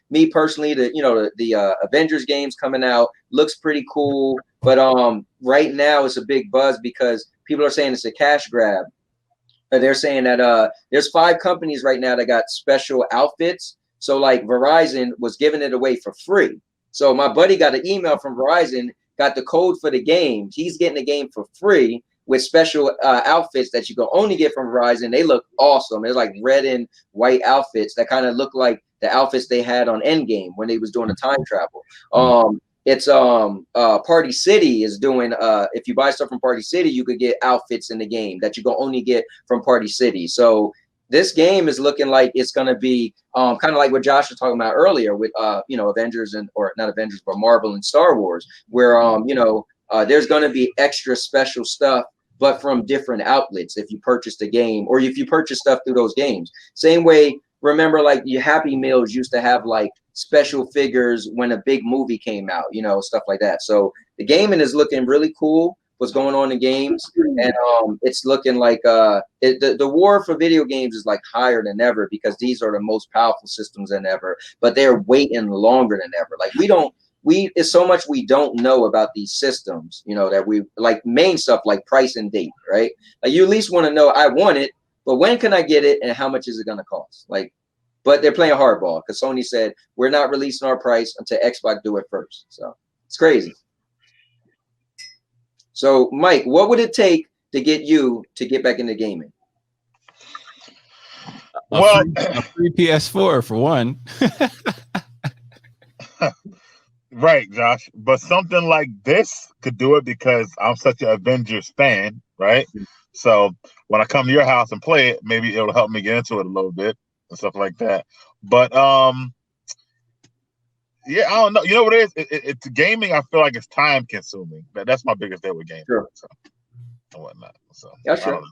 Me personally, the Avengers games coming out looks pretty cool, but right now it's a big buzz because people are saying it's a cash grab. They're saying that there's 5 companies right now that got special outfits. So like Verizon was giving it away for free. So my buddy got an email from Verizon, got the code for the game. He's getting the game for free with special outfits that you can only get from Verizon. They look awesome. They're like red and white outfits that kind of look like the outfits they had on Endgame when they was doing the time travel. Party City is doing, if you buy stuff from Party City, you could get outfits in the game that you can only get from Party City. So this game is looking like it's going to be kind of like what Josh was talking about earlier with, Avengers or not Avengers, but Marvel and Star Wars, where, there's going to be extra special stuff, but from different outlets if you purchase the game or if you purchase stuff through those games. Same way, remember, like your Happy Meals used to have like special figures when a big movie came out, stuff like that. So the gaming is looking really cool. What's going on in games, and it's looking like the war for video games is like higher than ever because these are the most powerful systems than ever. But they're waiting longer than ever. Like it's so much we don't know about these systems, that we like main stuff like price and date, right? Like you at least want to know, I want it, but when can I get it and how much is it going to cost? Like, but they're playing hardball because Sony said we're not releasing our price until Xbox do it first. So it's crazy. So Mike, what would it take to get you to get back into gaming? A free PS4 for one. Right, Josh. But something like this could do it because I'm such an Avengers fan, right? So when I come to your house and play it, maybe it'll help me get into it a little bit and stuff like that. But yeah, I don't know. You know what it is? It's gaming. I feel like it's time consuming. That's my biggest deal with gaming. Sure. So, and whatnot. So that's true.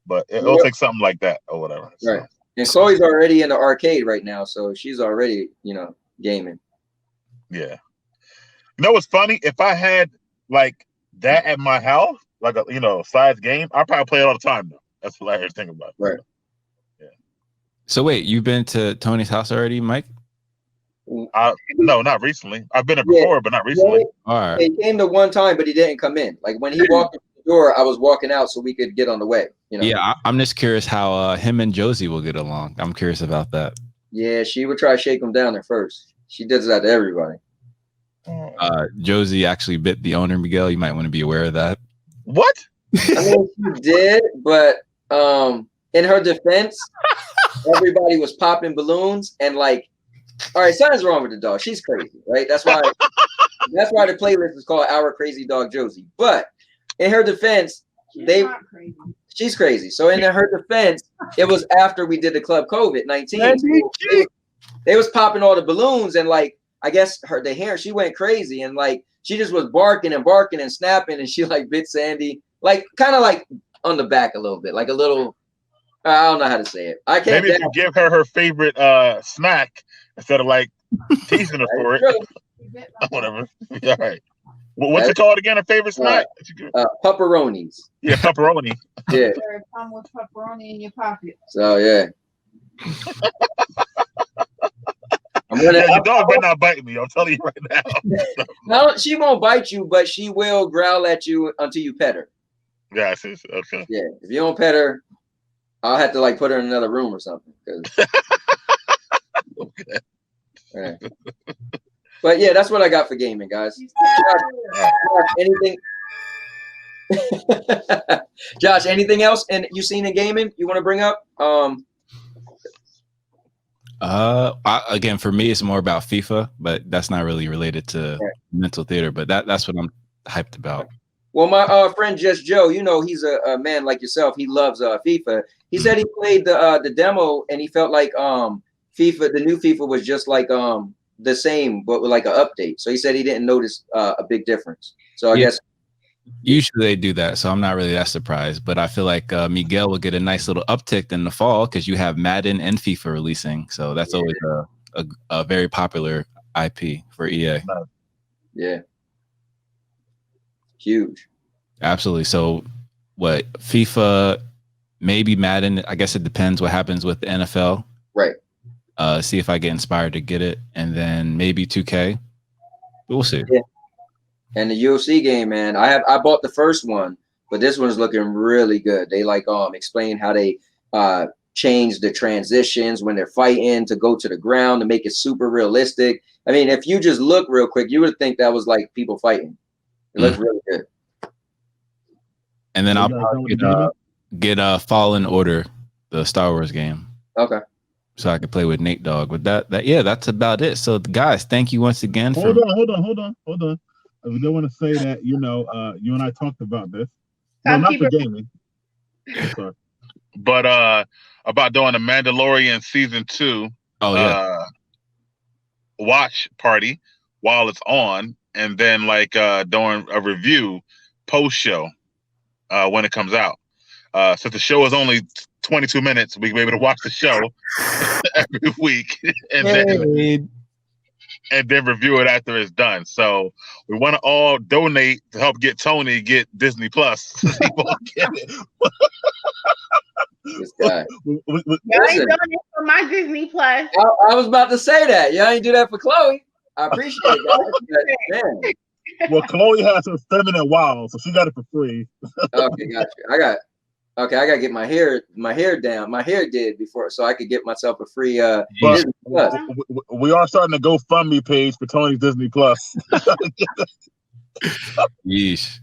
But it'll take something like that or whatever. Right. So. And Chloe's already in the arcade right now, so she's already, gaming. Yeah. You know what's funny? If I had like that at my house, like a size game, I'd probably play it all the time though. That's the hilarious thing about it. Right. Yeah. So wait, you've been to Tony's house already, Mike? No, not recently. I've been there before, but not recently. All right. He came to one time, but he didn't come in. Like when he walked in the door, I was walking out so we could get on the way. Yeah, I'm just curious how him and Josie will get along. I'm curious about that. Yeah, she would try to shake him down at first. She does that to everybody. Josie actually bit the owner, Miguel. You might want to be aware of that. What? I mean, she did, but in her defense, everybody was popping balloons and like, all right, something's wrong with the dog. She's crazy, right? That's why the playlist is called Our Crazy Dog Josie. But in her defense, she's crazy. So in her defense, it was after we did the Club COVID-19. So they was popping all the balloons and like, I guess she went crazy and like she just was barking and snapping and she like bit Sandy, like kind of like on the back a little bit, like a little. I don't know how to say it. I can't. Maybe if you give her favorite snack instead of like teasing her for it. Whatever. All right. What's it called again? A favorite snack? Pepperonis. Yeah, pepperoni. Yeah. Come with pepperoni in your pocket. So yeah. Your dog better not bite me. I'm telling you right now. No, she won't bite you, but she will growl at you until you pet her. Yeah, okay. Yeah, if you don't pet her, I'll have to like put her in another room or something. Okay. Right. But yeah, that's what I got for gaming, guys. Anything? Josh, anything else? And you seen in gaming you want to bring up? Again, for me, it's more about FIFA, but that's not really related to mental theater. But that's what I'm hyped about. Well, my friend Just Joe, you know, he's a man like yourself. He loves FIFA. He said he played the demo and he felt like FIFA, the new FIFA was just like the same, but with like an update. So he said he didn't notice a big difference. So I guess usually they do that, so I'm not really that surprised. But I feel like Miguel will get a nice little uptick in the fall because you have Madden and FIFA releasing. So that's always a very popular IP for EA. Yeah. Huge. Absolutely. So what, FIFA, maybe Madden, I guess it depends what happens with the NFL. Right. See if I get inspired to get it. And then maybe 2K. But we'll see. Yeah. And the UFC game, man, I bought the first one, but this one's looking really good. They like explain how they change the transitions when they're fighting to go to the ground to make it super realistic. I mean, if you just look real quick, you would think that was like people fighting. It looks really good. And then I'll probably get Fallen Order, the Star Wars game. Okay. So I could play with Nate Dogg. But that's about it. So guys, thank you once again. Hold on. I do want to say that, you and I talked about this. Well, not for gaming. Sorry. But about doing the Mandalorian season 2 watch party while it's on, and then like doing a review post show when it comes out. Since the show is only 22 minutes, we can be able to watch the show every week and then review it after it's done. So we want to all donate to help get Tony get Disney Plus. He won't get it. This guy. Y'all ain't doing it for my Disney Plus. I was about to say that. Y'all ain't do that for Chloe. I appreciate it. Well, Chloe has her feminine wild, so she got it for free. Okay, gotcha. I gotta get my hair down. My hair did before, so I could get myself a free Disney Plus. We are starting a GoFundMe page for Tony's Disney Plus. Yeesh.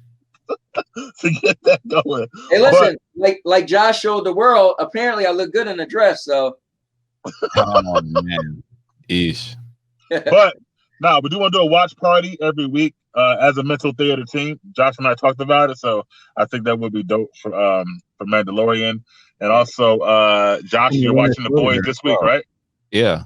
To get that going. Hey, listen, like Josh showed the world. Apparently, I look good in a dress. So, oh man, Yeesh. But now we do want to do a watch party every week as a mental theater team. Josh and I talked about it, so I think that would be dope for Mandalorian. And also, Josh, you're watching The Boys this week, right? Yeah.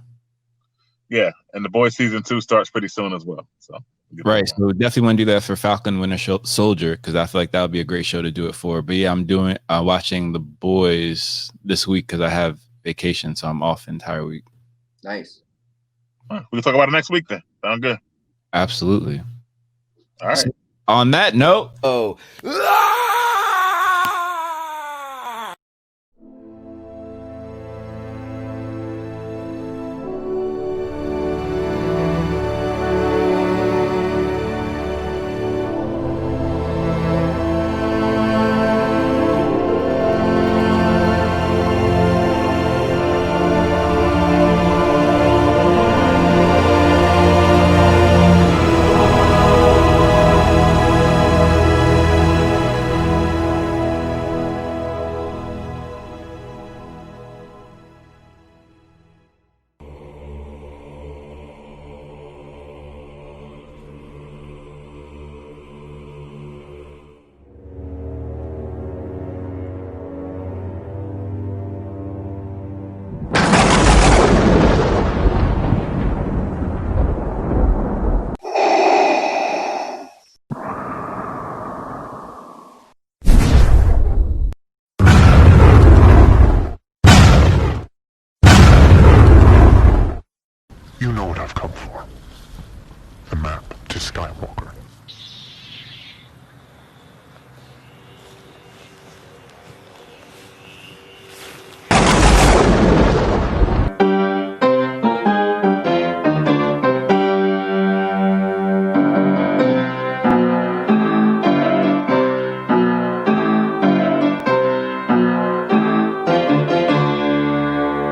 Yeah, and The Boys season 2 starts pretty soon as well. So. Right, so we definitely want to do that for Falcon Winter Soldier because I feel like that would be a great show to do it for. But yeah, I'm doing watching The Boys this week because I have vacation, so I'm off the entire week. Nice. Right, we can talk about it next week then. Sound good? Absolutely. All right. So, on that note, You know what I've come for. The map to Skywalker.